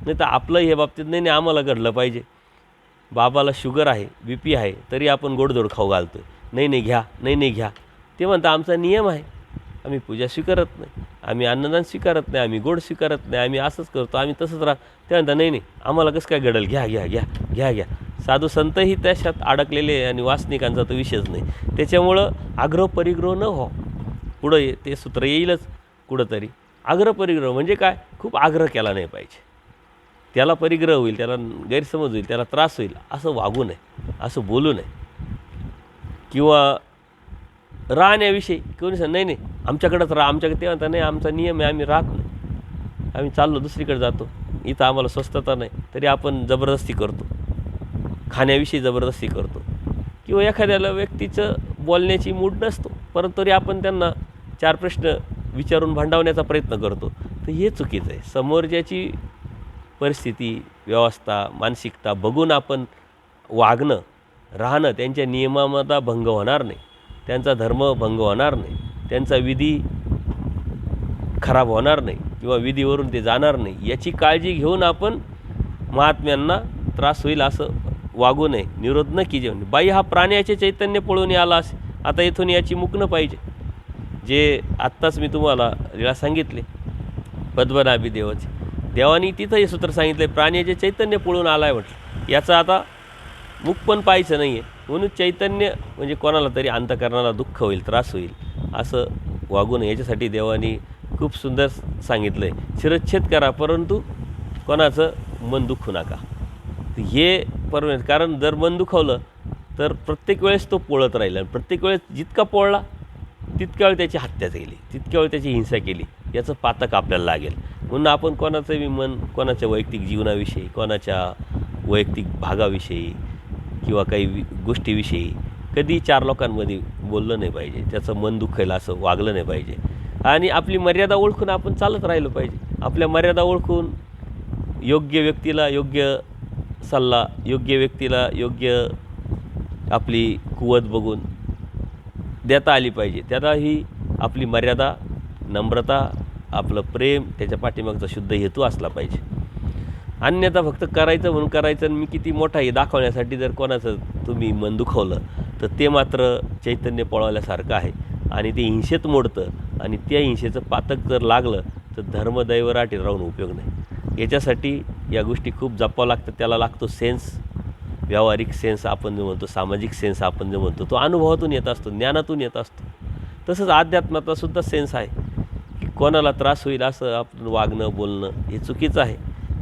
नाही तर आपलं हे बाबतीत नाही आम्हाला घडलं पाहिजे. बाबाला शुगर आहे, BP आहे, तरी आपण गोडधोड खाऊ घालतो. नाही घ्या, नाही घ्या. ते म्हणता आमचा नियम आहे, आम्ही पूजा स्वीकारत नाही, आम्ही अन्नदान स्वीकारत नाही, आम्ही गोड स्वीकारत नाही, आम्ही असंच करतो, आम्ही तसंच राहतो. ते म्हणता नाही आम्हाला कसं काय घडेल, घ्या घ्या घ्या घ्या घ्या. साधू संतही त्याच्यात अडकलेले आणि वासनिकांचा तो विषयच नाही. त्याच्यामुळं आग्रह परिग्रह न हो. पुढं ते सूत्र येईलच कुठंतरी. आग्रह परिग्रह म्हणजे काय, खूप आग्रह केला नाही पाहिजे. त्याला परिग्रह होईल, त्याला गैरसमज होईल, त्याला त्रास होईल असं वागू नये, असं बोलू नये. किंवा राहण्याविषयी कोणी नाही आमच्याकडंच राहा, आमच्याकडे ते म्हणता नाही आमचा नियम आहे, आम्ही राहत नाही, आम्ही चाललो दुसरीकडे जातो, इथं आम्हाला स्वस्तता नाही, तरी आपण जबरदस्ती करतो, खाण्याविषयी जबरदस्ती करतो. किंवा एखाद्याला व्यक्तीचं बोलण्याची मूड नसतो, परंतु तरी आपण त्यांना 4 प्रश्न विचारून भांडवण्याचा प्रयत्न करतो. तर हे चुकीचं आहे. समोरच्याची परिस्थिती, व्यवस्था, मानसिकता बघून आपण वागणं, राहणं, त्यांच्या नियमांमध्ये भंग होणार नाही, त्यांचा धर्म भंग होणार नाही, त्यांचा विधी खराब होणार नाही किंवा विधीवरून ते जाणार नाही, याची काळजी घेऊन आपण महात्म्यांना त्रास होईल असं वागू नये. निरोध न कीजे. बाई हा प्राण्याचे चैतन्य पळून आला असे. आता इथून याची मुकणं पाहिजे. जे आत्ताच मी तुम्हाला लीळा सांगितले पद्मनाभी देवाचे, देवानी तिथं हे सूत्र सांगितलं आहे, प्राण्याचे चैतन्य पळून आला आहे म्हटलं. याचं आता मुख पण पाहायचं नाही आहे. म्हणून चैतन्य म्हणजे कोणाला तरी अंतःकरणाला दुःख होईल, त्रास होईल असं वागू नये. याच्यासाठी देवानी खूप सुंदर सांगितलं आहे, शिरच्छेद करा परंतु कोणाचं मन दुखू नका. हे कारण जर मन दुखावलं तर प्रत्येक वेळेस तो पोळत राहिला, आणि प्रत्येक वेळेस जितका पोळला तितक्या वेळ त्याची हत्या केली, तितक्या वेळ त्याची हिंसा केली, याचं पातक आपल्याला लागेल. म्हणून आपण कोणाचंही मन कोणाच्या वैयक्तिक जीवनाविषयी, कोणाच्या वैयक्तिक भागाविषयी किंवा काही गोष्टीविषयी कधी 4 लोकांमध्ये बोललं नाही पाहिजे. त्याचं मन दुखेल असं वागलं नाही पाहिजे. आणि आपली मर्यादा ओळखून आपण चालत राहिलं पाहिजे. आपल्या मर्यादा ओळखून योग्य व्यक्तीला योग्य सल्ला, योग्य व्यक्तीला योग्य आपली कुवत बघून देता आली पाहिजे. त्याला ही आपली मर्यादा, नम्रता, आपलं प्रेम, त्याच्या पाठीमागचा शुद्ध हेतू असला पाहिजे. अन्यथा फक्त करायचं म्हणून करायचं आणि मी किती मोठा हे दाखवण्यासाठी जर कोणाचं तुम्ही मन दुखवलं तर ते मात्र चैतन्य पळवल्यासारखं आहे आणि ते हिंसेत मोडतं. आणि त्या हिंसेचं पातक जर लागलं तर धर्मदैवराटी राहून उपयोग नाही. याच्यासाठी या गोष्टी खूप जपावं लागतं. त्याला लागतो सेन्स, व्यावहारिक सेन्स आपण जो म्हणतो, सामाजिक सेन्स आपण जो म्हणतो, तो अनुभवातून येत असतो, ज्ञानातून येत असतो. तसंच अध्यात्माचा सुद्धा सेन्स आहे की कोणाला त्रास होईल असं आपण वागणं, बोलणं हे चुकीचं आहे.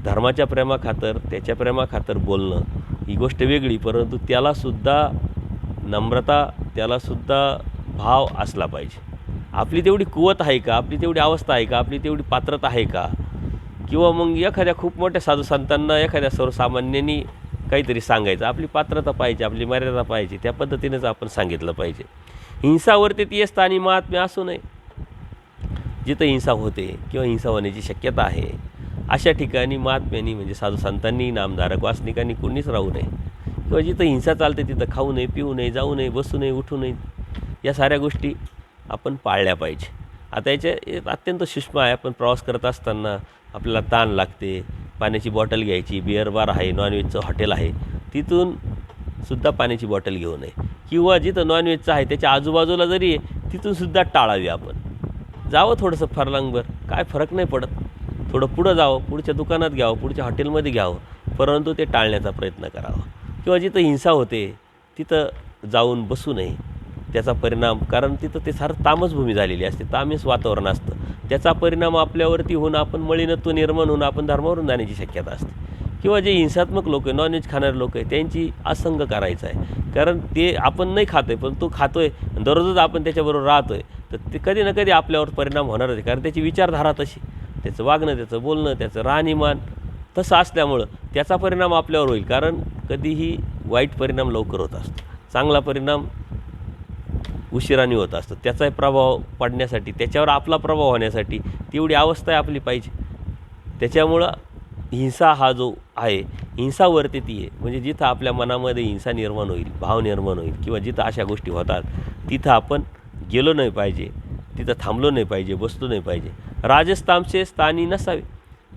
धर्माच्या प्रेमाखातर, त्याच्या प्रेमाखातर बोलणं ही गोष्ट वेगळी, परंतु त्यालासुद्धा नम्रता, त्यालासुद्धा भाव असला पाहिजे. आपली तेवढी कुवत आहे का, आपली तेवढी अवस्था आहे का, आपली तेवढी पात्रता आहे का, किंवा मग एखाद्या खूप मोठ्या साधू संतांना एखाद्या सर्वसामान्यांनी काहीतरी सांगायचं, आपली पात्रता पाहिजे, आपली मर्यादा पाहिजे, त्या पद्धतीनेच आपण सांगितलं पाहिजे. हिंसा वर्तेती स्थानी महात्म्य असू नये. जिथं हिंसा होते किंवा हिंसा होण्याची शक्यता आहे अशा ठिकाणी महात्म्यांनी म्हणजे साधू संतांनी, नामधारक वासनिकांनी कोणीच राहू नये. किंवा जिथं हिंसा चालते तिथं खाऊ नये, पिऊ नये, जाऊ नये, बसू नये, उठू नये. या साऱ्या गोष्टी आपण पाळल्या पाहिजे. आता याच्या अत्यंत सूक्ष्म आहे. आपण प्रवास करत असताना आपल्याला ताण लागते, पाण्याची बॉटल घ्यायची, बिअर बार आहे, नॉनव्हेजचं हॉटेल आहे, तिथून सुद्धा पाण्याची बॉटल घेऊ नये. किंवा जिथं नॉनव्हेजचं आहे त्याच्या आजूबाजूला जरी आहे तिथूनसुद्धा टाळावी. आपण जावं थोडंसं फरलांगभर, काय फरक नाही पडत, थोडं पुढं जावं, पुढच्या दुकानात घ्यावं, पुढच्या हॉटेलमध्ये घ्यावं, परंतु ते टाळण्याचा प्रयत्न करावा. किंवा जिथं हिंसा होते तिथं जाऊन बसू नये. त्याचा परिणाम, कारण तिथं ते सारं तामसभूमी झालेली असते, तामीस वातावरण असतं, त्याचा परिणाम आपल्यावरती होऊन आपण मलिनत्व निर्माण होऊन आपण धर्मावरून जाण्याची शक्यता असते. किंवा जे हिंसात्मक लोक आहे, नॉनव्हेज खाणारे लोक आहे, त्यांची असंग करायचं आहे. कारण ते आपण नाही खातो आहे, पण तो खातो आहे, दररोजच आपण त्याच्याबरोबर राहतो आहे, तर ते कधी ना कधी आपल्यावर परिणाम होणारच आहे. कारण त्याची विचारधारा तशी, त्याचं वागणं, त्याचं बोलणं, त्याचं राहणीमान तसं असल्यामुळं त्याचा परिणाम आपल्यावर होईल. कारण कधीही वाईट परिणाम लवकर होत असतो, चांगला परिणाम उशिराने होत असतो. त्याचा प्रभाव पडण्यासाठी, त्याच्यावर आपला प्रभाव होण्यासाठी तेवढी अवस्था आपली पाहिजे. त्याच्यामुळं हिंसा हा जो आहे, हिंसा वर्तेती आहे म्हणजे जिथं आपल्या मनामध्ये हिंसा निर्माण होईल, भाव निर्माण होईल, किंवा जिथं अशा गोष्टी होतात तिथं आपण गेलो नाही पाहिजे, तिथं थांबलो नाही पाहिजे, बसलो नाही पाहिजे. राजस्तामसे स्थानी नसावे.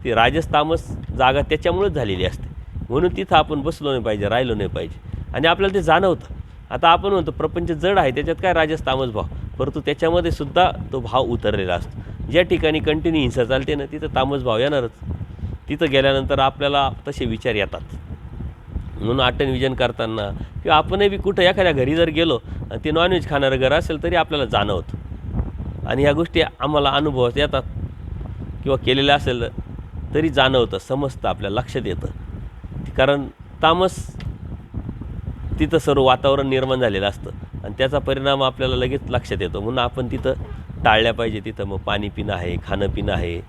ती राजस्तामस जागा त्याच्यामुळेच झालेली असते, म्हणून तिथं आपण बसलो नाही पाहिजे, राहिलो नाही पाहिजे. आणि आपल्याला ते जाणवतं. आता आपण म्हणतो प्रपंच जड आहे, त्याच्यात काय राजस्तामस भाव, परंतु त्याच्यामध्ये सुद्धा तो भाव उतरलेला असतो. ज्या ठिकाणी कंटिन्यू हिंसा चालते ना तिथं तामस भाव येणारच. तिथं गेल्यानंतर आपल्याला तसे विचार येतात. म्हणून आटन विजन करताना किंवा आपणही बी कुठं एखाद्या घरी जर गेलो आणि ते नॉनव्हेज खाणारं घर असेल तरी आपल्याला जाणवतं. आणि ह्या गोष्टी आम्हाला अनुभवात येतात किंवा केलेल्या असेल तरी जाणवतं, समजतं, आपल्या लक्षात येतं. कारण तामस तिथं सर्व वातावरण निर्माण झालेलं असतं आणि त्याचा परिणाम आपल्याला लगेच लक्षात येतो. म्हणून आपण तिथं टाळल्या पाहिजे. तिथं मग पाणी पिणं आहे, खाणं पिणं आहे,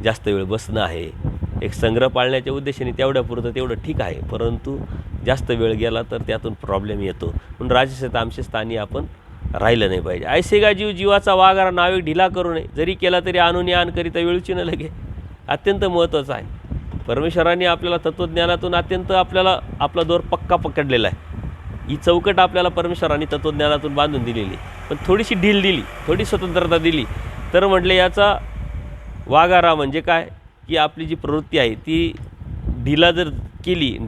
जास्त वेळ बसणं आहे. एक संग्रह पाळण्याच्या उद्देशाने तेवढ्यापुरतं तेवढं ठीक आहे, परंतु जास्त वेळ गेला तर त्यातून प्रॉब्लेम येतो. म्हणून राजस्तामसे स्थानी आपण राहिलं नाही पाहिजे. ऐसे का जीव जीवाचा वागारा नावे ढिला करू नये, जरी केला तरी आणून आण करीता वेळची न लगे. अत्यंत महत्त्वाचं आहे. परमेश्वराने आपल्याला तत्त्वज्ञानातून अत्यंत आपल्याला आपला दोर पक्का पकडलेला आहे. ही चौकट आपल्याला परमेश्वराने तत्त्वज्ञानातून बांधून दिलेली, पण थोडीशी ढील दिली, थोडी स्वतंत्रता दिली तर म्हटले याचा वागारा म्हणजे काय, की आपली जी प्रवृत्ती आहे ती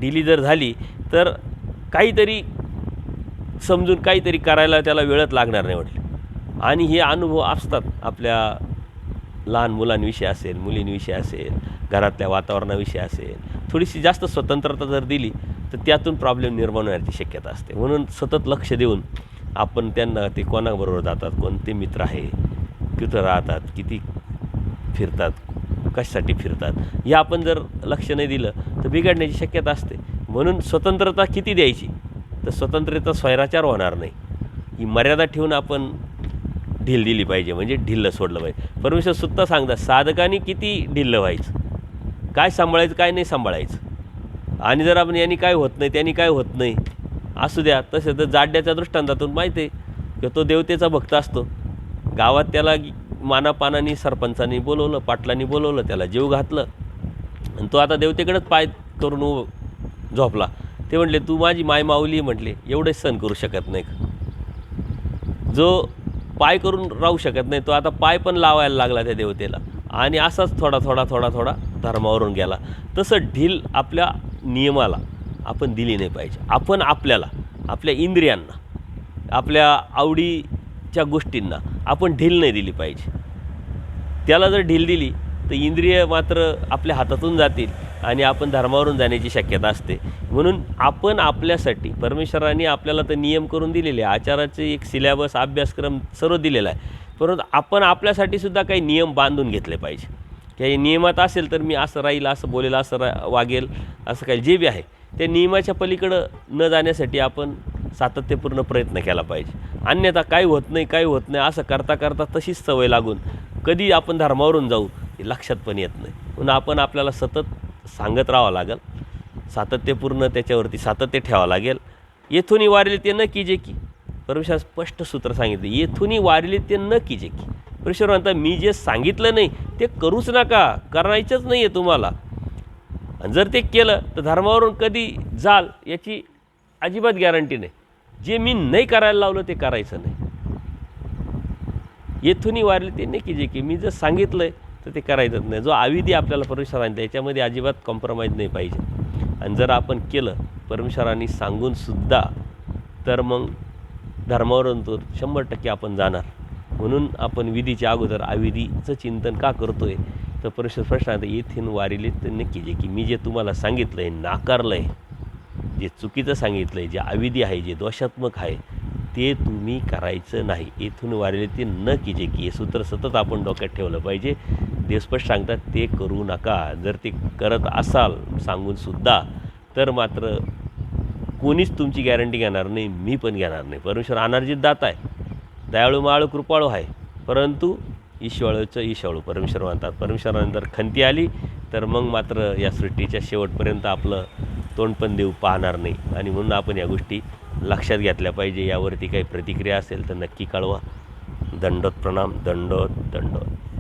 ढिली जर झाली तर काहीतरी समजून काहीतरी करायला त्याला वेळच लागणार नाही म्हटले. आणि हे अनुभव असतात आपल्या लहान मुलांविषयी असेल, मुलींविषयी असेल, घरातल्या वातावरणाविषयी असेल. थोडीशी जास्त स्वतंत्रता जर दिली तर त्यातून प्रॉब्लेम निर्माण होण्याची शक्यता असते. म्हणून सतत लक्ष देऊन आपण त्यांना, ते कोणाबरोबर जातात, कोणते मित्र आहे, कुठं राहतात, किती फिरतात, कशासाठी फिरतात, हे आपण जर लक्ष नाही दिलं तर बिघडण्याची शक्यता असते. म्हणून स्वतंत्रता किती द्यायची, तर स्वतंत्रता स्वैराचार होणार नाही. ही मर्यादा ठेवून आपण ढील दिली पाहिजे, म्हणजे ढिल्लं सोडलं पाहिजे. परमेश्वर सुद्धा सांगतात साधकांनी किती ढिल्लं व्हायचं, काय सांभाळायचं काय नाही सांभाळायचं. आणि जर आपण यांनी काय होत नाही त्यांनी काय होत नाही असू द्या, तसं तर जाड्याच्या दृष्टांतातून माहिती आहे की तो देवतेचा भक्त असतो. गावात त्याला मानापानाने सरपंचांनी बोलवलं, पाटलांनी बोलवलं, त्याला जीव घातलं आणि तो आता देवतेकडेच पाय करून झोपला. ते म्हटले तू माझी माय माऊली म्हटले, एवढेच सहन करू शकत नाही का. जो पाय करून राहू शकत नाही तो आता पाय पण लावायला लागला त्या देवतेला, आणि असाच थोडा थोडा धर्मावरून गेला. तसं ढील आपल्या नियमाला आपण दिली नाही पाहिजे. आपण आपल्याला, आपल्या इंद्रियांना, आपल्या आवडीच्या गोष्टींना आपण ढील नाही दिली पाहिजे. त्याला जर ढील दिली तर इंद्रिय मात्र आपल्या हातातून जातील आणि आपण धर्मावरून जाण्याची शक्यता असते. म्हणून आपण आपल्यासाठी, परमेश्वराने आपल्याला तर नियम करून दिलेले आहे, आचाराचे एक सिलॅबस, अभ्यासक्रम सर्व दिलेला आहे, परंतु आपण आपल्यासाठी सुद्धा काही नियम बांधून घेतले पाहिजे. काही नियमात असेल तर मी असं राहील, असं बोलेल, असं वागेल, असं काही जे बी आहे त्या नियमाच्या पलीकडं न जाण्यासाठी आपण सातत्यपूर्ण प्रयत्न केला पाहिजे. अन्यथा काही होत नाही असं करता करता तशीच सवय लागून कधी आपण धर्मावरून जाऊ हे लक्षात पण येत नाही. म्हणून आपण आपल्याला सतत सांगत राहावं लागेल, सातत्यपूर्ण त्याच्यावरती सातत्य ठेवावं लागेल. येथूनही वारिले ते न कीजे की, परमेश्वर स्पष्ट सूत्र सांगितलं, येथूनही वारिले ते न कीजे की. परमेश्वर म्हणता मी जे सांगितलं नाही ते करूच नका, करायचंच नाही आहे तुम्हाला. आणि जर ते केलं तर धर्मावरून कधी जाल याची अजिबात गॅरंटी नाही. जे मी नाही करायला लावलं ते करायचं नाही. येथूनही वारले ते नाही की जे की मी जर सांगितलं आहे तर ते करायचंच नाही. जो आविधी आपल्याला परमेश्वराने सांगितलं याच्यामध्ये अजिबात कॉम्प्रोमाइज नाही पाहिजे. आणि जर आपण केलं परमेश्वरांनी सांगूनसुद्धा तर मग धर्मावरून तो 100% आपण जाणार. म्हणून आपण विधीच्या अगोदर अविधीचं चिंतन का करतो आहे तर परमेश्वर स्पष्ट सांगतं, येथीन वारिले तर नक्की जे की मी जे तुम्हाला सांगितलं आहे, नाकारलं आहे, जे चुकीचं सांगितलं आहे, जे अविधी आहे, जे दोषात्मक आहे ते तुम्ही करायचं नाही. येथून वारिले ते न कीजे की, हे सूत्र सतत आपण डोक्यात ठेवलं पाहिजे. देव स्पष्ट सांगतात ते करू नका. जर ते करत असाल सांगूनसुद्धा तर मात्र कोणीच तुमची गॅरंटी घेणार नाही, मी पण घेणार नाही. परमेश्वर अनार्जित दाता आहे, दयाळू माळू कृपाळू आहे, परंतु ईश्वळूचं ईशाळू परमेश्वर म्हणतात. परमेश्वराने जर खंती आली तर मग मात्र या सृष्टीच्या शेवटपर्यंत आपलं तोंड पण देव पाहणार नाही. आणि म्हणून आपण या गोष्टी लक्षात घेतल्या पाहिजे. यावरती काही प्रतिक्रिया असेल तर नक्की कळवा. दंडोत प्रणाम. दंडोत दंडोत.